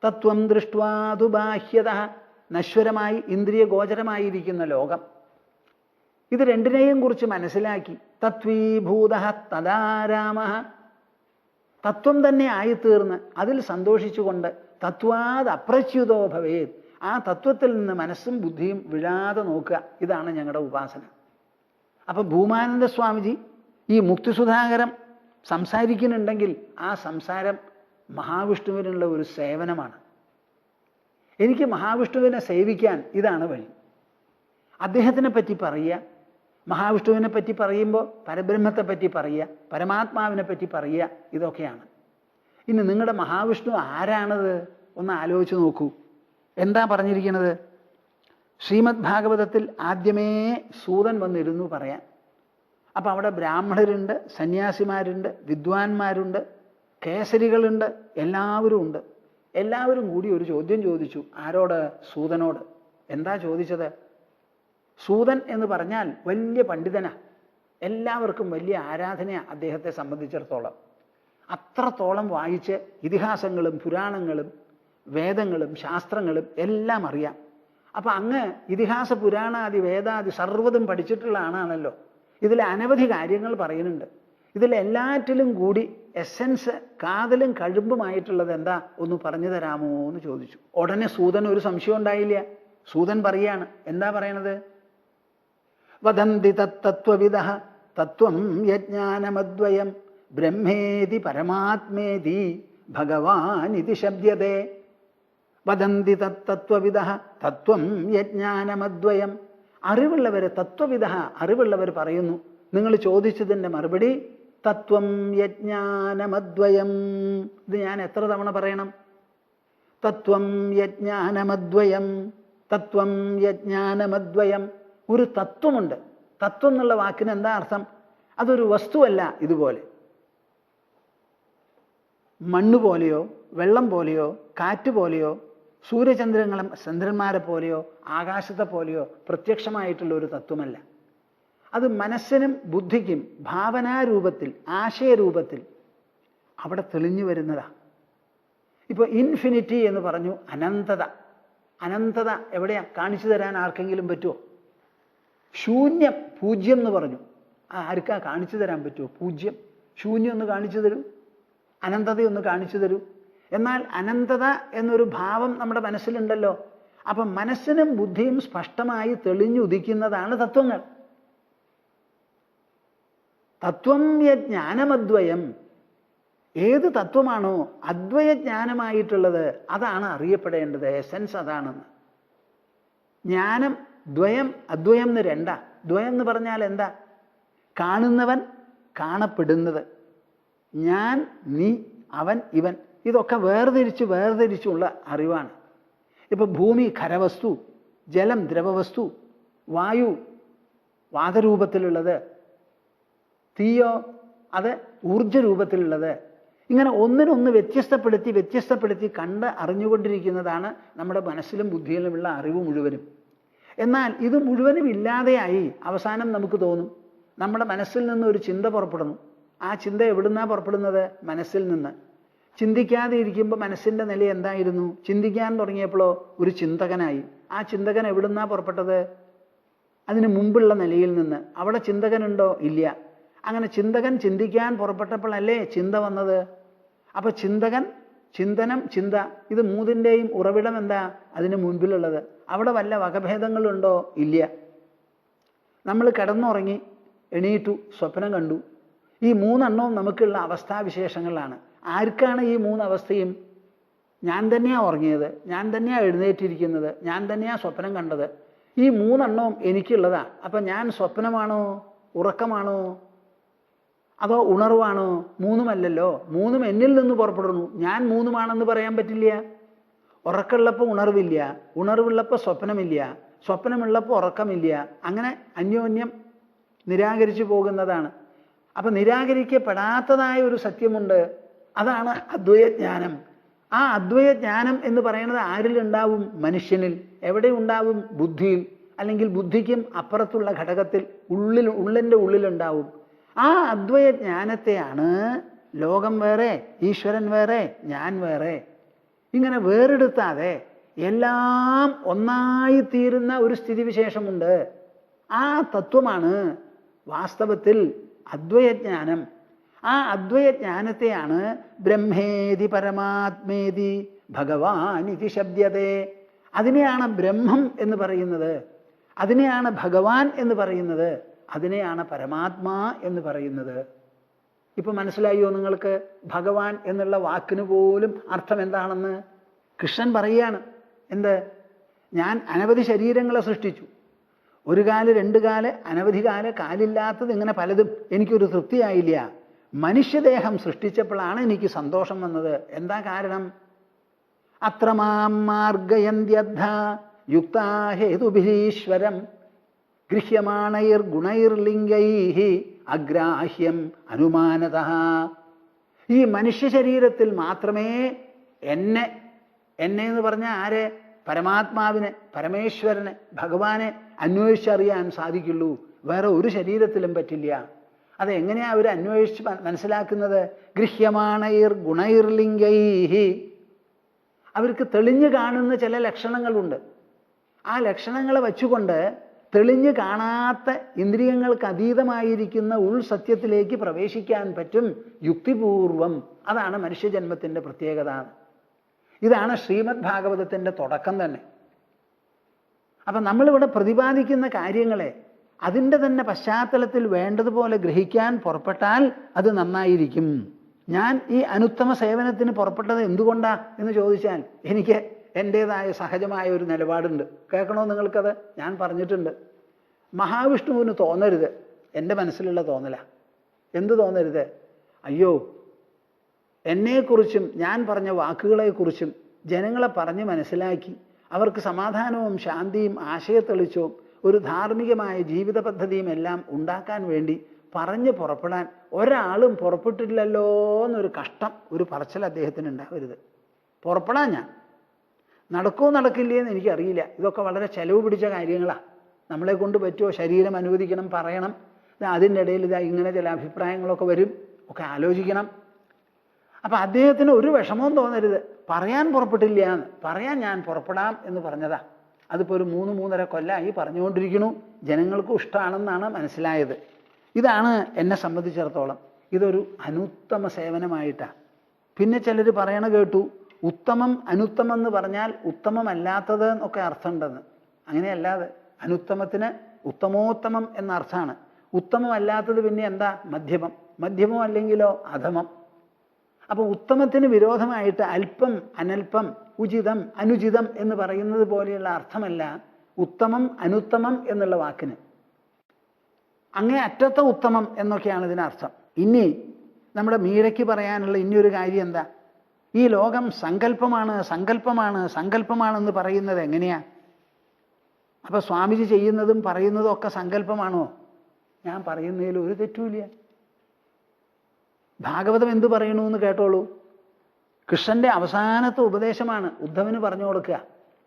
തത്വം ദൃഷ്ട്വാ തു ബാഹ്യതഃ, നശ്വരമായി ഇന്ദ്രിയ ഗോചരമായിരിക്കുന്ന ലോകം. ഇത് രണ്ടിനെയും കുറിച്ച് മനസ്സിലാക്കി തത്വീഭൂതഃ തദാരാമഃ, തത്വം തന്നെ ആയിത്തീർന്ന് അതിൽ സന്തോഷിച്ചുകൊണ്ട് തത്വാത് അപ്രച്യുതോ ഭവേത്, ആ തത്വത്തിൽ നിന്ന് മനസ്സും ബുദ്ധിയും വിഴാതെ നോക്കുക. ഇതാണ് ഞങ്ങളുടെ ഉപാസന. അപ്പം ഭൂമാനന്ദ സ്വാമിജി ഈ മുക്തിസുധാകരം സംസാരിക്കുന്നുണ്ടെങ്കിൽ ആ സംസാരം മഹാവിഷ്ണുവിനുള്ള ഒരു സേവനമാണ്. എനിക്ക് മഹാവിഷ്ണുവിനെ സേവിക്കാൻ ഇതാണ് വഴി. അദ്ദേഹത്തിനെ പറ്റി പറയുക, മഹാവിഷ്ണുവിനെ പറ്റി പറയുമ്പോൾ പരബ്രഹ്മത്തെ പറ്റി പറയുക, പരമാത്മാവിനെ പറ്റി പറയുക, ഇതൊക്കെയാണ്. ഇനി നിങ്ങളുടെ മഹാവിഷ്ണു ആരാണത് ഒന്ന് ആലോചിച്ച് നോക്കൂ. എന്താ പറഞ്ഞിരിക്കുന്നത്? ശ്രീമദ് ഭാഗവതത്തിൽ ആദ്യമേ സൂതൻ വന്നിരുന്നു പറയാൻ. അപ്പം അവിടെ ബ്രാഹ്മണരുണ്ട്, സന്യാസിമാരുണ്ട്, വിദ്വാൻമാരുണ്ട്, കേസരികളുണ്ട്, എല്ലാവരും ഉണ്ട്. എല്ലാവരും കൂടി ഒരു ചോദ്യം ചോദിച്ചു. ആരോട്? സൂതനോട്. എന്താ ചോദിച്ചത്? സൂതൻ എന്ന് പറഞ്ഞാൽ വലിയ പണ്ഡിതനാ, എല്ലാവർക്കും വലിയ ആരാധനയാണ് അദ്ദേഹത്തെ സംബന്ധിച്ചിടത്തോളം. അത്രത്തോളം വായിച്ച് ഇതിഹാസങ്ങളും പുരാണങ്ങളും വേദങ്ങളും ശാസ്ത്രങ്ങളും എല്ലാം അറിയാം. അപ്പം അങ്ങ് ഇതിഹാസ പുരാണാദി വേദാദി സർവ്വതും പഠിച്ചിട്ടുള്ള ആണാണല്ലോ. ഇതിൽ അനവധി കാര്യങ്ങൾ പറയുന്നുണ്ട്. ഇതിലെല്ലാറ്റിലും കൂടി എസെൻസ് കാതലും കഴുമ്പുമായിട്ടുള്ളത് എന്താ ഒന്ന് പറഞ്ഞു തരാമോ എന്ന് ചോദിച്ചു. ഉടനെ സൂതൻ ഒരു സംശയം ഉണ്ടായില്ല. സൂതൻ പറയാണ്. എന്താ പറയണത്? വദന്തി തത്വവിദഃ തത്വം യജ്ഞാനമദ്വയം ബ്രഹ്മേതി പരമാത്മേതി ഭഗവാനിതി ശബ്ദതേ. വദന്തി തത്വവിദഃ തത്വം യജ്ഞാനമദ്വയം. അറിവുള്ളവർ, തത്വവിദഃ അറിവുള്ളവർ പറയുന്നു. നിങ്ങൾ ചോദിച്ചതിൻ്റെ മറുപടി തത്വം യജ്ഞാനമദ്വയം. ഇത് ഞാൻ എത്ര തവണ പറയണം? തത്വം യജ്ഞാനമദ്വയം, തത്വം യജ്ഞാനമദ്വയം. ഒരു തത്വമുണ്ട്. തത്വം എന്നുള്ള വാക്കിന് എന്താ അർത്ഥം? അതൊരു വസ്തുവല്ല. ഇതുപോലെ മണ്ണ് പോലെയോ വെള്ളം പോലെയോ കാറ്റ് പോലെയോ ചന്ദ്രന്മാരെ പോലെയോ ആകാശത്തെ പോലെയോ പ്രത്യക്ഷമായിട്ടുള്ള ഒരു തത്വമല്ല. അത് മനസ്സിനും ബുദ്ധിക്കും ഭാവനാരൂപത്തിൽ, ആശയരൂപത്തിൽ അവിടെ തെളിഞ്ഞു വരുന്നതാണ്. ഇപ്പോൾ ഇൻഫിനിറ്റി എന്ന് പറഞ്ഞു, അനന്തത. അനന്തത എവിടെയാ കാണിച്ചു തരാൻ ആർക്കെങ്കിലും പറ്റുമോ? ശൂന്യം, പൂജ്യം എന്ന് പറഞ്ഞു, ആർക്കാ കാണിച്ചു തരാൻ പറ്റുമോ? പൂജ്യം, ശൂന്യം ഒന്ന് കാണിച്ചു തരൂ, അനന്തതയൊന്ന് കാണിച്ചു തരൂ. എന്നാൽ അനന്തത എന്നൊരു ഭാവം നമ്മുടെ മനസ്സിലുണ്ടല്ലോ. അപ്പം മനസ്സിനും ബുദ്ധിയും സ്പഷ്ടമായി തെളിഞ്ഞുദിക്കുന്നതാണ് തത്വങ്ങൾ. തത്വം യജ്ഞാനമദ്വയം, ഏത് തത്വമാണോ അദ്വയജ്ഞാനമായിട്ടുള്ളത് അതാണ് അറിയപ്പെടേണ്ടത്. എസൻസ് അതാണെന്ന്. ജ്ഞാനം ദ്വയം, അദ്വയം എന്ന് രണ്ടാ. ദ്വയം എന്ന് പറഞ്ഞാൽ എന്താ? കാണുന്നവൻ, കാണപ്പെടുന്നത്, ഞാൻ, നീ, അവൻ, ഇവൻ, ഇതൊക്കെ വേർതിരിച്ചുള്ള അറിവാണ്. ഇപ്പൊ ഭൂമി ഖരവസ്തു, ജലം ദ്രവവസ്തു, വായു വാതരൂപത്തിലുള്ളത്, തീയോ അത് ഊർജരൂപത്തിലുള്ളത്. ഇങ്ങനെ ഒന്നിനൊന്ന് വ്യത്യസ്തപ്പെടുത്തി കണ്ട് അറിഞ്ഞുകൊണ്ടിരിക്കുന്നതാണ് നമ്മുടെ മനസ്സിലും ബുദ്ധിയിലുമുള്ള അറിവ് മുഴുവനും. എന്നാൽ ഇത് മുഴുവനും ഇല്ലാതെയായി അവസാനം നമുക്ക് തോന്നും നമ്മുടെ മനസ്സിൽ നിന്ന് ഒരു ചിന്ത പുറപ്പെടുന്നു. ആ ചിന്ത എവിടുന്നാ പുറപ്പെടുന്നത്? മനസ്സിൽ നിന്ന്. ചിന്തിക്കാതെ ഇരിക്കുമ്പോൾ മനസ്സിൻ്റെ നില എന്തായിരുന്നു? ചിന്തിക്കാൻ തുടങ്ങിയപ്പോഴോ ഒരു ചിന്തകനായി. ആ ചിന്തകൻ എവിടുന്നാ പുറപ്പെട്ടത്? അതിന് മുമ്പുള്ള നിലയിൽ നിന്ന്. അവിടെ ചിന്തകനുണ്ടോ? ഇല്ല. അങ്ങനെ ചിന്തകൻ ചിന്തിക്കാൻ പുറപ്പെട്ടപ്പോഴല്ലേ ചിന്ത വന്നത്. അപ്പൊ ചിന്തകൻ, ചിന്തനം, ചിന്ത, ഇത് മൂന്നിൻ്റെയും ഉറവിടം എന്താ? അതിന് മുൻപിലുള്ളത്. അവിടെ വല്ല വകഭേദങ്ങളുണ്ടോ? ഇല്ല. നമ്മൾ കിടന്നുറങ്ങി, എണീറ്റു, സ്വപ്നം കണ്ടു, ഈ മൂന്നെണ്ണവും നമുക്കുള്ള അവസ്ഥാവിശേഷങ്ങളാണ്. ആർക്കാണ് ഈ മൂന്നവസ്ഥയും? ഞാൻ തന്നെയാണ് ഉറങ്ങിയത്, ഞാൻ തന്നെയാണ് എഴുന്നേറ്റിരിക്കുന്നത്, ഞാൻ തന്നെയാണ് സ്വപ്നം കണ്ടത്. ഈ മൂന്നെണ്ണവും എനിക്കുള്ളതാ. അപ്പം ഞാൻ സ്വപ്നമാണോ, ഉറക്കമാണോ, അതോ ഉണർവാണോ? മൂന്നുമല്ലല്ലോ. മൂന്നും എന്നിൽ നിന്ന് പുറപ്പെടുന്നു. ഞാൻ മൂന്നുമാണെന്ന് പറയാൻ പറ്റില്ല. ഉറക്കമുള്ളപ്പോൾ ഉണർവില്ല, ഉണർവുള്ളപ്പോൾ സ്വപ്നമില്ല, സ്വപ്നമുള്ളപ്പോൾ ഉറക്കമില്ല. അങ്ങനെ അന്യോന്യം നിരാകരിച്ചു പോകുന്നതാണ്. അപ്പം നിരാകരിക്കപ്പെടാത്തതായ ഒരു സത്യമുണ്ട്. അതാണ് അദ്വയജ്ഞാനം. ആ അദ്വയജ്ഞാനം എന്ന് പറയുന്നത് ആരിലുണ്ടാവും? മനുഷ്യനിൽ. എവിടെ ഉണ്ടാവും? ബുദ്ധിയിൽ. അല്ലെങ്കിൽ ബുദ്ധിക്കും അപ്പുറത്തുള്ള ഘടകത്തിൽ, ഉള്ളിൻ്റെ ഉള്ളിലുണ്ടാവും. ആ അദ്വയജ്ഞാനത്തെയാണ് ലോകം വേറെ, ഈശ്വരൻ വേറെ, ഞാൻ വേറെ, ഇങ്ങനെ വേറെടുത്താതെ എല്ലാം ഒന്നായി തീരുന്ന ഒരു സ്ഥിതിവിശേഷമുണ്ട്. ആ തത്വമാണ് വാസ്തവത്തിൽ അദ്വയജ്ഞാനം. ആ അദ്വയജ്ഞാനത്തെയാണ് ബ്രഹ്മേതി പരമാത്മേതി ഭഗവാനിതി ശബ്ദതേ. അതിനെയാണ് ബ്രഹ്മം എന്ന് പറയുന്നത്, അതിനെയാണ് ഭഗവാൻ എന്ന് പറയുന്നത്, അതിനെയാണ് പരമാത്മാ എന്ന് പറയുന്നത്. ഇപ്പൊ മനസ്സിലായോ നിങ്ങൾക്ക്? ഭഗവാൻ എന്നുള്ള വാക്കിന് പോലും അർത്ഥം എന്താണെന്ന് കൃഷ്ണൻ പറയുകയാണ്. എന്ത്? ഞാൻ അനവധി ശരീരങ്ങളെ സൃഷ്ടിച്ചു, ഒരു കാല്, രണ്ട് കാല്, അനവധി കാല്, കാലില്ലാത്തത്, ഇങ്ങനെ പലതും. എനിക്കൊരു തൃപ്തിയായില്ല. മനുഷ്യദേഹം സൃഷ്ടിച്ചപ്പോഴാണ് എനിക്ക് സന്തോഷം വന്നത്. എന്താ കാരണം? അത്ര മാം മാർഗയന്ത്യദ്ധ യുക്താ ഹേതുഭിരീശ്വരം ഗൃഹ്യമാണൈർ ഗുണൈർലിംഗൈഹി അഗ്രാഹ്യം അനുമാനതഃ. ഈ മനുഷ്യ ശരീരത്തിൽ മാത്രമേ എന്നെ എന്ന് പറഞ്ഞാൽ ആരെ? പരമാത്മാവിനെ, പരമേശ്വരനെ, ഭഗവാനെ അന്വേഷിച്ചറിയാൻ സാധിക്കുള്ളൂ. വേറെ ഒരു ശരീരത്തിലും പറ്റില്ല. അതെങ്ങനെയാ അവർ അന്വേഷിച്ച് മനസ്സിലാക്കുന്നത്? ഗൃഹ്യമാണൈർ ഗുണൈർലിംഗൈഹി. അവർക്ക് തെളിഞ്ഞു കാണുന്ന ചില ലക്ഷണങ്ങളുണ്ട്. ആ ലക്ഷണങ്ങളെ വച്ചുകൊണ്ട് തെളിഞ്ഞു കാണാത്ത ഇന്ദ്രിയങ്ങൾക്ക് അതീതമായിരിക്കുന്ന ഉൾസത്യത്തിലേക്ക് പ്രവേശിക്കാൻ പറ്റും യുക്തിപൂർവം. അതാണ് മനുഷ്യജന്മത്തിൻ്റെ പ്രത്യേകത. ഇതാണ് ശ്രീമദ് ഭാഗവതത്തിൻ്റെ തുടക്കം തന്നെ. അപ്പം നമ്മളിവിടെ പ്രതിപാദിക്കുന്ന കാര്യങ്ങളെ അതിൻ്റെ തന്നെ പശ്ചാത്തലത്തിൽ വേണ്ടതുപോലെ ഗ്രഹിക്കാൻ പുറപ്പെട്ടാൽ അത് നന്നായിരിക്കും. ഞാൻ ഈ അനുത്തമ സേവനത്തിന് പുറപ്പെട്ടത് എന്തുകൊണ്ടാ എന്ന് ചോദിച്ചാൽ എനിക്ക് എൻ്റേതായ സഹജമായ ഒരു നിലപാടുണ്ട്. കേൾക്കണോ നിങ്ങൾക്കത്? ഞാൻ പറഞ്ഞിട്ടുണ്ട്. മഹാവിഷ്ണുവിന് തോന്നരുത്, എൻ്റെ മനസ്സിലുള്ള തോന്നല. എന്ത് തോന്നരുത്? അയ്യോ, എന്നെക്കുറിച്ചും ഞാൻ പറഞ്ഞ വാക്കുകളെക്കുറിച്ചും ജനങ്ങളെ പറഞ്ഞ് മനസ്സിലാക്കി അവർക്ക് സമാധാനവും ശാന്തിയും ആശയത്തെളിച്ചവും ഒരു ധാർമ്മികമായ ജീവിത പദ്ധതിയും എല്ലാം ഉണ്ടാക്കാൻ വേണ്ടി പറഞ്ഞ് പുറപ്പെടാൻ ഒരാളും പുറപ്പെട്ടില്ലല്ലോ എന്നൊരു കഷ്ടം, ഒരു പറച്ചിൽ അദ്ദേഹത്തിന് ഉണ്ടാവരുത്. പുറപ്പെടാൻ ഞാൻ നടക്കുമോ നടക്കില്ലേ എന്ന് എനിക്കറിയില്ല. ഇതൊക്കെ വളരെ ചെലവ് പിടിച്ച കാര്യങ്ങളാണ്. നമ്മളെ കൊണ്ട് പറ്റുമോ? ശരീരം അനുവദിക്കണം, പറയണം. അതിൻ്റെ ഇടയിൽ ഇങ്ങനെ ചില അഭിപ്രായങ്ങളൊക്കെ വരും, ഒക്കെ ആലോചിക്കണം. അപ്പം അദ്ദേഹത്തിന് ഒരു വിഷമവും തോന്നരുത്. പറയാൻ പുറപ്പെട്ടില്ല എന്ന്. പറയാൻ ഞാൻ പുറപ്പെടാം എന്ന് പറഞ്ഞതാ. അതിപ്പോൾ ഒരു 3-3.5 കൊല്ലമായി പറഞ്ഞുകൊണ്ടിരിക്കുന്നു. ജനങ്ങൾക്കും ഇഷ്ടമാണെന്നാണ് മനസ്സിലായത്. ഇതാണ് എന്നെ സംബന്ധിച്ചിടത്തോളം ഇതൊരു അനുത്തമ സേവനമായിട്ടാണ്. പിന്നെ ചിലർ പറയണ കേട്ടു, ഉത്തമം അനുത്തമം എന്ന് പറഞ്ഞാൽ ഉത്തമമല്ലാത്തത് എന്നൊക്കെ അർത്ഥമുണ്ടെന്ന്. അങ്ങനെയല്ലാതെ അനുത്തമത്തിന് ഉത്തമോത്തമം എന്ന അർത്ഥമാണ്. ഉത്തമമല്ലാത്തത് പിന്നെ എന്താ? മധ്യമം. മധ്യമം അല്ലെങ്കിലോ അധമം. അപ്പോൾ ഉത്തമത്തിന് വിരോധമായിട്ട് അല്പം അനൽപം ഉചിതം അനുചിതം എന്ന് പറയുന്നത് പോലെയുള്ള അർത്ഥമല്ല ഉത്തമം അനുത്തമം എന്നുള്ള വാക്കിന്. അങ്ങേ അറ്റത്തെ ഉത്തമം എന്നൊക്കെയാണ് ഇതിനർത്ഥം. ഇനി നമ്മുടെ മീരയ്ക്ക് പറയാനുള്ള ഇനിയൊരു കാര്യം എന്താ? ഈ ലോകം സങ്കല്പമാണ് സങ്കല്പമാണ് സങ്കല്പമാണെന്ന് പറയുന്നത് എങ്ങനെയാ? അപ്പൊ സ്വാമിജി ചെയ്യുന്നതും പറയുന്നതും ഒക്കെ സങ്കല്പമാണോ? ഞാൻ പറയുന്നതിൽ ഒരു തെറ്റുമില്ല. ഭാഗവതം എന്തു പറയണു എന്ന് കേട്ടോളൂ. കൃഷ്ണന്റെ അവസാനത്തെ ഉപദേശമാണ് ഉദ്ധവന് പറഞ്ഞു കൊടുക്കുക.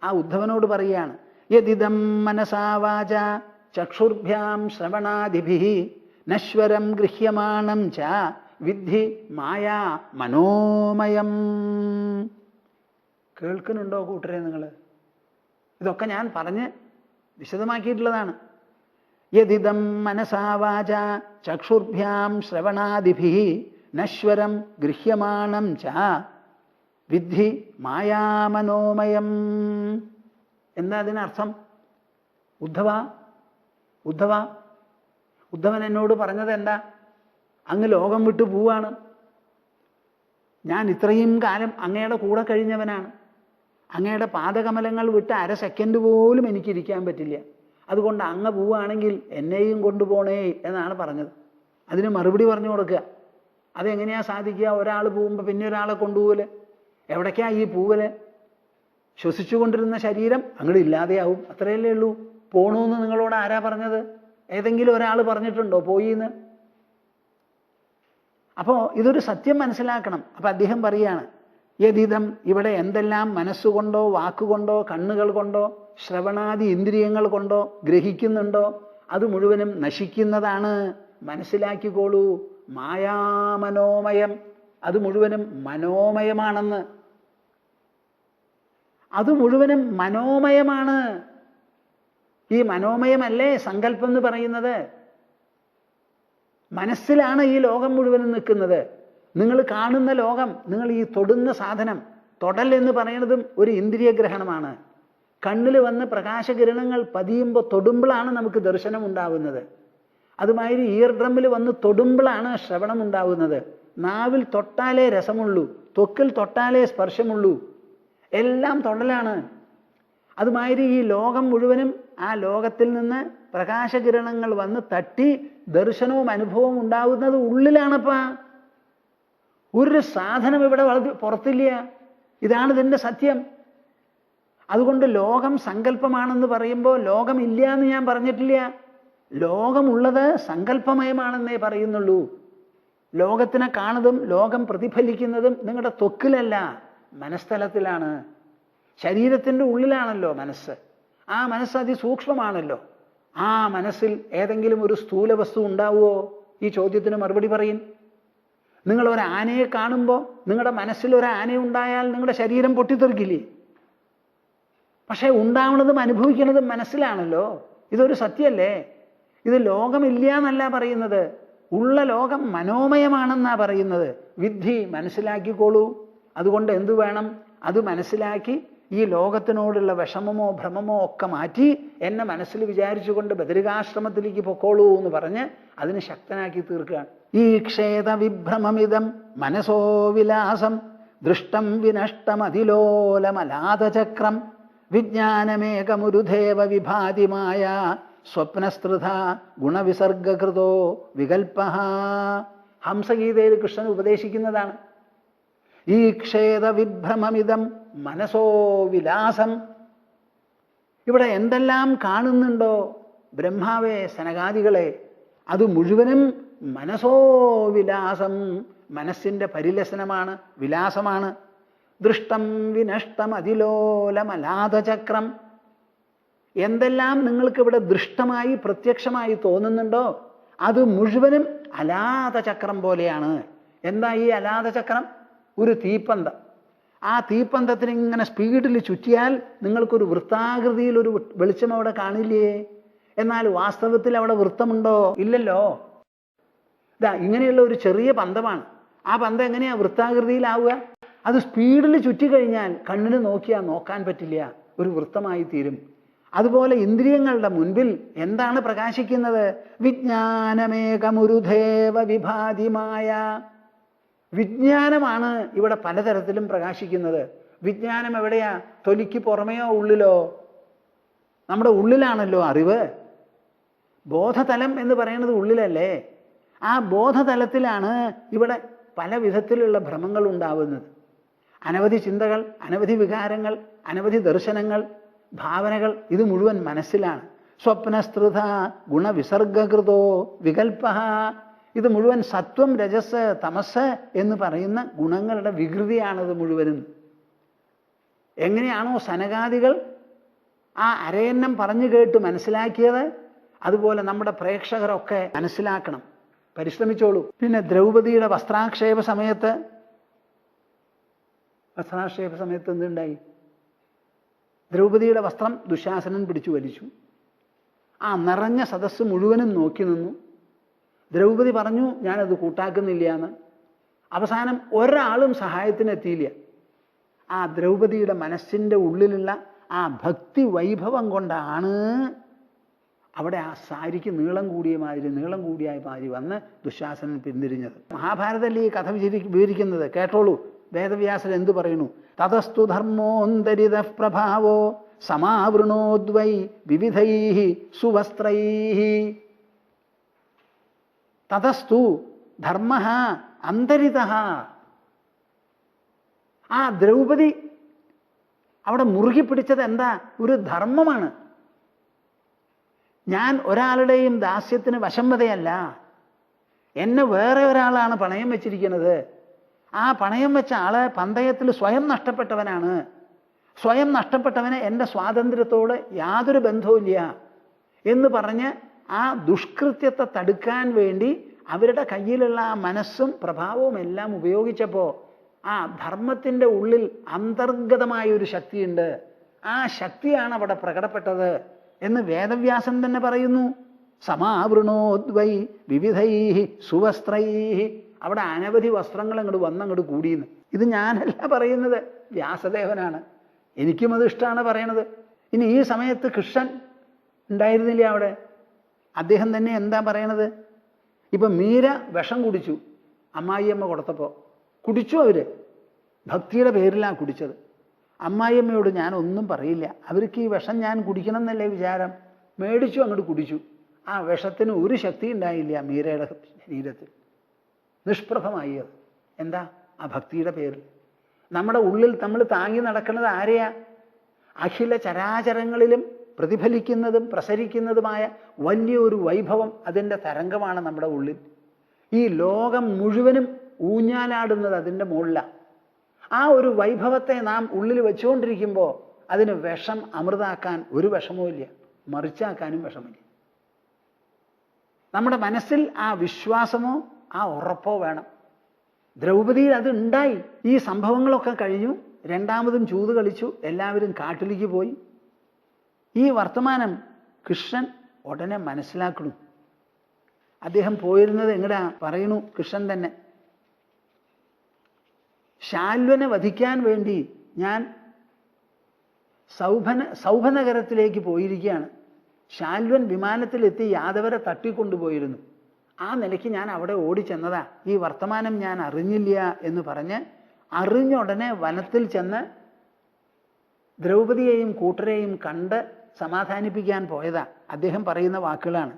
ആ ഉദ്ധവനോട് പറയുകയാണ്, യദിദം മനസാ വാച ചക്ഷുർഭ്യാം ശ്രവണാദിഭിഃ നശ്വരം ഗൃഹ്യമാണം ച വിദ്ധി മായാ മനോമയം. കേൾക്കുന്നുണ്ടോ കൂട്ടരെ നിങ്ങൾ? ഇതൊക്കെ ഞാൻ പറഞ്ഞ് വിശദമാക്കിയിട്ടുള്ളതാണ്. യദിദം മനസാ വാച ചക്ഷുർഭ്യാം ശ്രവണാദിഭിഃ നശ്വരം ഗൃഹ്യമാണം ച വിദ്ധി മായാമനോമയം. എന്താ അതിനർത്ഥം? ഉദ്ധവൻ എന്നോട് പറഞ്ഞത് എന്താ? അങ്ങ് ലോകം വിട്ടു പോവാണ്. ഞാൻ ഇത്രയും കാലം അങ്ങയുടെ കൂടെ കഴിഞ്ഞവനാണ്. അങ്ങയുടെ പാദകമലങ്ങൾ വിട്ട് 1/2 സെക്കൻഡ് പോലും എനിക്കിരിക്കാൻ പറ്റില്ല. അതുകൊണ്ട് അങ്ങ് പോവുകയാണെങ്കിൽ എന്നെയും കൊണ്ടുപോണേ എന്നാണ് പറഞ്ഞത്. അതിന് മറുപടി പറഞ്ഞു കൊടുക്കുക. അതെങ്ങനെയാ സാധിക്കുക? ഒരാൾ പോകുമ്പോൾ പിന്നെ ഒരാളെ കൊണ്ടുപോകല്. എവിടേക്കാ ഈ പൂവല്? ശ്വസിച്ചുകൊണ്ടിരുന്ന ശരീരം അങ്ങോട്ട് ഇല്ലാതെയാവും. അത്രയല്ലേ ഉള്ളൂ. പോണൂന്ന് നിങ്ങളോട് ആരാ പറഞ്ഞത്? ഏതെങ്കിലും ഒരാൾ പറഞ്ഞിട്ടുണ്ടോ പോയിന്ന്? അപ്പോൾ ഇതൊരു സത്യം മനസ്സിലാക്കണം. അപ്പം അദ്ദേഹം പറയാണ്, യദിദം, ഇവിടെ എന്തെല്ലാം മനസ്സുകൊണ്ടോ വാക്കുകൊണ്ടോ കണ്ണുകൾ കൊണ്ടോ ശ്രവണാദി ഇന്ദ്രിയങ്ങൾ കൊണ്ടോ ഗ്രഹിക്കുന്നുണ്ടോ അത് മുഴുവനും നശിക്കുന്നതാണ്. മനസ്സിലാക്കിക്കോളൂ. മായാമനോമയം. അത് മുഴുവനും മനോമയമാണെന്ന്. അത് മുഴുവനും മനോമയമാണ്. ഈ മനോമയമല്ലേ സങ്കല്പം എന്ന് പറയുന്നത്? മനസ്സിലാണ് ഈ ലോകം മുഴുവനും നിൽക്കുന്നത്. നിങ്ങൾ കാണുന്ന ലോകം, നിങ്ങൾ ഈ തൊടുന്ന സാധനം, തൊടൽ എന്ന് പറയുന്നതും ഒരു ഇന്ദ്രിയ ഗ്രഹണമാണ്. കണ്ണിൽ വന്ന് പ്രകാശകിരണങ്ങൾ പതിയുമ്പോൾ തൊടുമ്പോഴാണ് നമുക്ക് ദർശനം ഉണ്ടാവുന്നത്. അതുമാതിരി ഇയർ ഡ്രമ്മിൽ വന്ന് തൊടുമ്പോഴാണ് ശ്രവണം ഉണ്ടാവുന്നത്. നാവിൽ തൊട്ടാലേ രസമുള്ളൂ, ത്വക്കിൽ തൊട്ടാലേ സ്പർശമുള്ളൂ. എല്ലാം തൊടലാണ്. അതുമാതിരി ഈ ലോകം മുഴുവനും ആ ലോകത്തിൽ നിന്ന് പ്രകാശകിരണങ്ങൾ വന്ന് തട്ടി ദർശനവും അനുഭവവും ഉണ്ടാവുന്നത് ഉള്ളിലാണപ്പാ. ഒരു സാധനം ഇവിടെ പുറത്തില്ല. ഇതാണ് ഇതിൻ്റെ സത്യം. അതുകൊണ്ട് ലോകം സങ്കല്പമാണെന്ന് പറയുമ്പോൾ ലോകം ഇല്ല എന്ന് ഞാൻ പറഞ്ഞിട്ടില്ല. ലോകമുള്ളത് സങ്കല്പമയമാണെന്നേ പറയുന്നുള്ളൂ. ലോകത്തിനെ കാണുന്നതും ലോകം പ്രതിഫലിക്കുന്നതും നിങ്ങളുടെ ത്വക്കിലല്ല, മനസ്ഥലത്തിലാണ്. ശരീരത്തിൻ്റെ ഉള്ളിലാണല്ലോ മനസ്സ്. ആ മനസ്സ് അതിസൂക്ഷ്മമാണല്ലോ. ആ മനസ്സിൽ ഏതെങ്കിലും ഒരു സ്ഥൂല വസ്തു ഉണ്ടാവുമോ? ഈ ചോദ്യത്തിന് മറുപടി പറയും. നിങ്ങൾ ഒരു ആനയെ കാണുമ്പോൾ നിങ്ങളുടെ മനസ്സിൽ ഒരു ആന ഉണ്ടായാൽ നിങ്ങളുടെ ശരീരം പൊട്ടിത്തെറിക്കില്ലേ? പക്ഷേ ഉണ്ടാവുന്നതും അനുഭവിക്കുന്നതും മനസ്സിലാണല്ലോ. ഇതൊരു സത്യമല്ലേ? ഇത് ലോകമില്ല എന്നല്ല പറയുന്നത്, ഉള്ള ലോകം മനോമയമാണെന്നാ പറയുന്നത്. വിദ്ധി, മനസ്സിലാക്കിക്കോളൂ. അതുകൊണ്ട് എന്തു വേണം? അത് മനസ്സിലാക്കി ഈ ലോകത്തിനോടുള്ള വിഷമമോ ഭ്രമമോ ഒക്കെ മാറ്റി എന്നെ മനസ്സിൽ വിചാരിച്ചുകൊണ്ട് ബദരികാശ്രമത്തിലേക്ക് പൊക്കോളൂ എന്ന് പറഞ്ഞ് അതിന് ശക്തനാക്കി തീർക്കുകയാണ്. ഈ ക്ഷേത വിഭ്രമമിതം മനസോ വിലാസം ദൃഷ്ടം വിനഷ്ടമതിലോലമലാതചക്രം വിജ്ഞാനമേകമുരുധേവ വിഭാതിമായ സ്വപ്നസ്തൃത ഗുണവിസർഗകൃതോ വികൽപ. ഹംസഗീതയിൽ കൃഷ്ണൻ ഉപദേശിക്കുന്നതാണ്. ഈ ക്ഷേത വിഭ്രമമിതം മനസോ വിലാസം. ഇവിടെ എന്തെല്ലാം കാണുന്നുണ്ടോ ബ്രഹ്മാവേ സനകാദികളെ, അത് മുഴുവനും മനസോ വിലാസം, മനസ്സിൻ്റെ പരിലസനമാണ്, വിലാസമാണ്. ദൃഷ്ടം വിനഷ്ടം അതിലോലമലാധചക്രം. എന്തെല്ലാം നിങ്ങൾക്ക് ഇവിടെ ദൃഷ്ടമായി പ്രത്യക്ഷമായി തോന്നുന്നുണ്ടോ അത് മുഴുവനും അലാധചക്രം പോലെയാണ്. എന്താ ഈ അലാധചക്രം? ഒരു തീപ്പന്തം. ആ തീപ്പന്തത്തിന് ഇങ്ങനെ സ്പീഡിൽ ചുറ്റിയാൽ നിങ്ങൾക്കൊരു വൃത്താകൃതിയിൽ ഒരു വെളിച്ചം അവിടെ കാണില്ലേ? എന്നാൽ വാസ്തവത്തിൽ അവിടെ വൃത്തമുണ്ടോ? ഇല്ലല്ലോ. ഇതാ ഇങ്ങനെയുള്ള ഒരു ചെറിയ പന്തമാണ്. ആ പന്തം എങ്ങനെയാ വൃത്താകൃതിയിലാവുക? അത് സ്പീഡിൽ ചുറ്റിക്കഴിഞ്ഞാൽ കണ്ണിന് നോക്കിയാൽ നോക്കാൻ പറ്റില്ല, ഒരു വൃത്തമായി തീരും. അതുപോലെ ഇന്ദ്രിയങ്ങളുടെ മുൻപിൽ എന്താണ് പ്രകാശിക്കുന്നത്? വിജ്ഞാനമേകമുരുധേവ വിഭാതിമായ. വിജ്ഞാനമാണ് ഇവിടെ പലതരത്തിലും പ്രകാശിക്കുന്നത്. വിജ്ഞാനം എവിടെയാ? തൊലിക്ക് പുറമെയോ ഉള്ളിലോ? നമ്മുടെ ഉള്ളിലാണല്ലോ അറിവ്. ബോധതലം എന്ന് പറയുന്നത് ഉള്ളിലല്ലേ? ആ ബോധതലത്തിലാണ് ഇവിടെ പല വിധത്തിലുള്ള ഭ്രമങ്ങൾ ഉണ്ടാവുന്നത്. അനവധി ചിന്തകൾ, അനവധി വികാരങ്ങൾ, അനവധി ദർശനങ്ങൾ, ഭാവനകൾ, ഇത് മുഴുവൻ മനസ്സിലാണ്. സ്വപ്നസ്തൃത ഗുണവിസർഗകൃതോ വികൽപ്പ. ഇത് മുഴുവൻ സത്വം, രജസ്, തമസ് എന്ന് പറയുന്ന ഗുണങ്ങളുടെ വികൃതിയാണത് മുഴുവനും. എങ്ങനെയാണോ സനകാദികൾ ആ അരയന്നം പറഞ്ഞു കേട്ട് മനസ്സിലാക്കിയത്, അതുപോലെ നമ്മുടെ പ്രേക്ഷകരൊക്കെ മനസ്സിലാക്കണം. പരിശ്രമിച്ചോളൂ. പിന്നെ ദ്രൗപദിയുടെ വസ്ത്രാക്ഷേപ സമയത്ത് എന്തുണ്ടായി? ദ്രൗപദിയുടെ വസ്ത്രം ദുശാസനൻ പിടിച്ചു വലിച്ചു. ആ നിറഞ്ഞ സദസ്സ് മുഴുവനും നോക്കി നിന്നു. ദ്രൗപദി പറഞ്ഞു ഞാനത് കൂട്ടാക്കുന്നില്ല എന്ന്. അവസാനം ഒരാളും സഹായത്തിനെത്തിയില്ല. ആ ദ്രൗപദിയുടെ മനസ്സിൻ്റെ ഉള്ളിലുള്ള ആ ഭക്തി വൈഭവം കൊണ്ടാണ് അവിടെ ആ സാരിക്ക് നീളം കൂടിയ മാതിരി വന്ന് ദുശാസനൻ പിന്തിരിഞ്ഞത്. മഹാഭാരതല്ലേ ഈ കഥ വിവരിക്കുന്നത്. കേട്ടോളൂ, വേദവ്യാസൻ എന്തു പറയുന്നു? തതസ്തു ധർമ്മോന്തരിത പ്രഭാവോ സമാവൃണോദ്വൈ വിവിധൈഃ സുവസ്ത്രൈഃ. തതസ്തു ധർമ്മഃ അന്തരിതഃ. ആ ദ്രൗപദി അവിടെ മുറുകി പിടിച്ചത് എന്താ? ഒരു ധർമ്മമാണ്. ഞാൻ ഒരാളുടെയും ദാസ്യത്തിന് വശംവതയല്ല. എന്നെ വേറെ ഒരാളാണ് പണയം വെച്ചിരിക്കുന്നത്. ആ പണയം വെച്ച ആള് പന്തയത്തിൽ സ്വയം നഷ്ടപ്പെട്ടവനാണ്. സ്വയം നഷ്ടപ്പെട്ടവന് എൻ്റെ സ്വാതന്ത്ര്യത്തോട് യാതൊരു ബന്ധവുമില്ല എന്ന് പറഞ്ഞ് ആ ദുഷ്കൃത്യത്തെ തടുക്കാൻ വേണ്ടി അവരുടെ കയ്യിലുള്ള ആ മനസ്സും പ്രഭാവവും എല്ലാം ഉപയോഗിച്ചപ്പോൾ ആ ധർമ്മത്തിൻ്റെ ഉള്ളിൽ അന്തർഗതമായ ഒരു ശക്തിയുണ്ട്. ആ ശക്തിയാണ് അവിടെ പ്രകടപ്പെട്ടത് എന്ന് വേദവ്യാസൻ തന്നെ പറയുന്നു. സമാവൃണോദ്വൈ വിവിധൈഃ സുവസ്ത്രൈഃ. അവിടെ അനവധി വസ്ത്രങ്ങൾ വന്നങ്ങോട്ട് കൂടിയെന്ന്. ഇത് ഞാനല്ല പറയുന്നത്, വ്യാസദേവനാണ്. എനിക്കും അത് ഇഷ്ടമാണ് പറയണത്. ഇനി ഈ സമയത്ത് കൃഷ്ണൻ ഉണ്ടായിരുന്നില്ല അവിടെ. അദ്ദേഹം തന്നെ എന്താ പറയണത്? ഇപ്പം മീര വിഷം കുടിച്ചു, അമ്മായിയമ്മ കൊടുത്തപ്പോൾ കുടിച്ചു. അവര് ഭക്തിയുടെ പേരിലാണ് കുടിച്ചത്. അമ്മായിയമ്മയോട് ഞാൻ ഒന്നും പറയില്ല, അവർക്ക് ഈ വിഷം ഞാൻ കുടിക്കണം എന്നല്ലേ വിചാരം. മേടിച്ചു, അങ്ങോട്ട് കുടിച്ചു. ആ വിഷത്തിന് ഒരു ശക്തി ഉണ്ടായില്ല മീരയുടെ ശരീരത്തിൽ. നിഷ്പ്രഭമായി അത്. എന്താ? ആ ഭക്തിയുടെ പേരിൽ. നമ്മുടെ ഉള്ളിൽ നമ്മൾ താങ്ങി നടക്കുന്നത് ആരെയാ? അഖില ചരാചരങ്ങളിലും പ്രതിഫലിക്കുന്നതും പ്രസരിക്കുന്നതുമായ വലിയൊരു വൈഭവം, അതിൻ്റെ തരംഗമാണ് നമ്മുടെ ഉള്ളിൽ. ഈ ലോകം മുഴുവനും ഊഞ്ഞാലാടുന്നത് അതിൻ്റെ മുകളിലാണ്. ആ ഒരു വൈഭവത്തെ നാം ഉള്ളിൽ വെച്ചുകൊണ്ടിരിക്കുമ്പോൾ അതിന് വിഷം അമൃതാക്കാൻ ഒരു വിഷമവും ഇല്ല, മറിച്ചാക്കാനും വിഷമില്ല. നമ്മുടെ മനസ്സിൽ ആ വിശ്വാസമോ ആ ഉറപ്പോ വേണം. ദ്രൗപദിയിൽ അത് ഉണ്ടായി. ഈ സംഭവങ്ങളൊക്കെ കഴിഞ്ഞു. രണ്ടാമതും ചൂത് കളിച്ചു. എല്ലാവരും കാട്ടിലേക്ക് പോയി. ഈ വർത്തമാനം കൃഷ്ണൻ ഉടനെ മനസ്സിലാക്കണം. അദ്ദേഹം പോയിരുന്നത് എങ്ങടാ പറയണു? കൃഷ്ണൻ തന്നെ ശാൽവനെ വധിക്കാൻ വേണ്ടി ഞാൻ സൗഭനഗരത്തിലേക്ക് പോയിരിക്കുകയാണ്. ശാൽവൻ വിമാനത്തിലെത്തി യാദവരെ തട്ടിക്കൊണ്ടുപോയിരുന്നു. ആ നിലയ്ക്ക് ഞാൻ അവിടെ ഓടിച്ചെന്നതാ. ഈ വർത്തമാനം ഞാൻ അറിഞ്ഞില്ല എന്ന് പറഞ്ഞ് അറിഞ്ഞുടനെ വനത്തിൽ ചെന്ന് ദ്രൗപദിയെയും കൂട്ടരെയും കണ്ട് സമാധാനിപ്പിക്കാൻ പോയതാ. അദ്ദേഹം പറയുന്ന വാക്കുകളാണ്.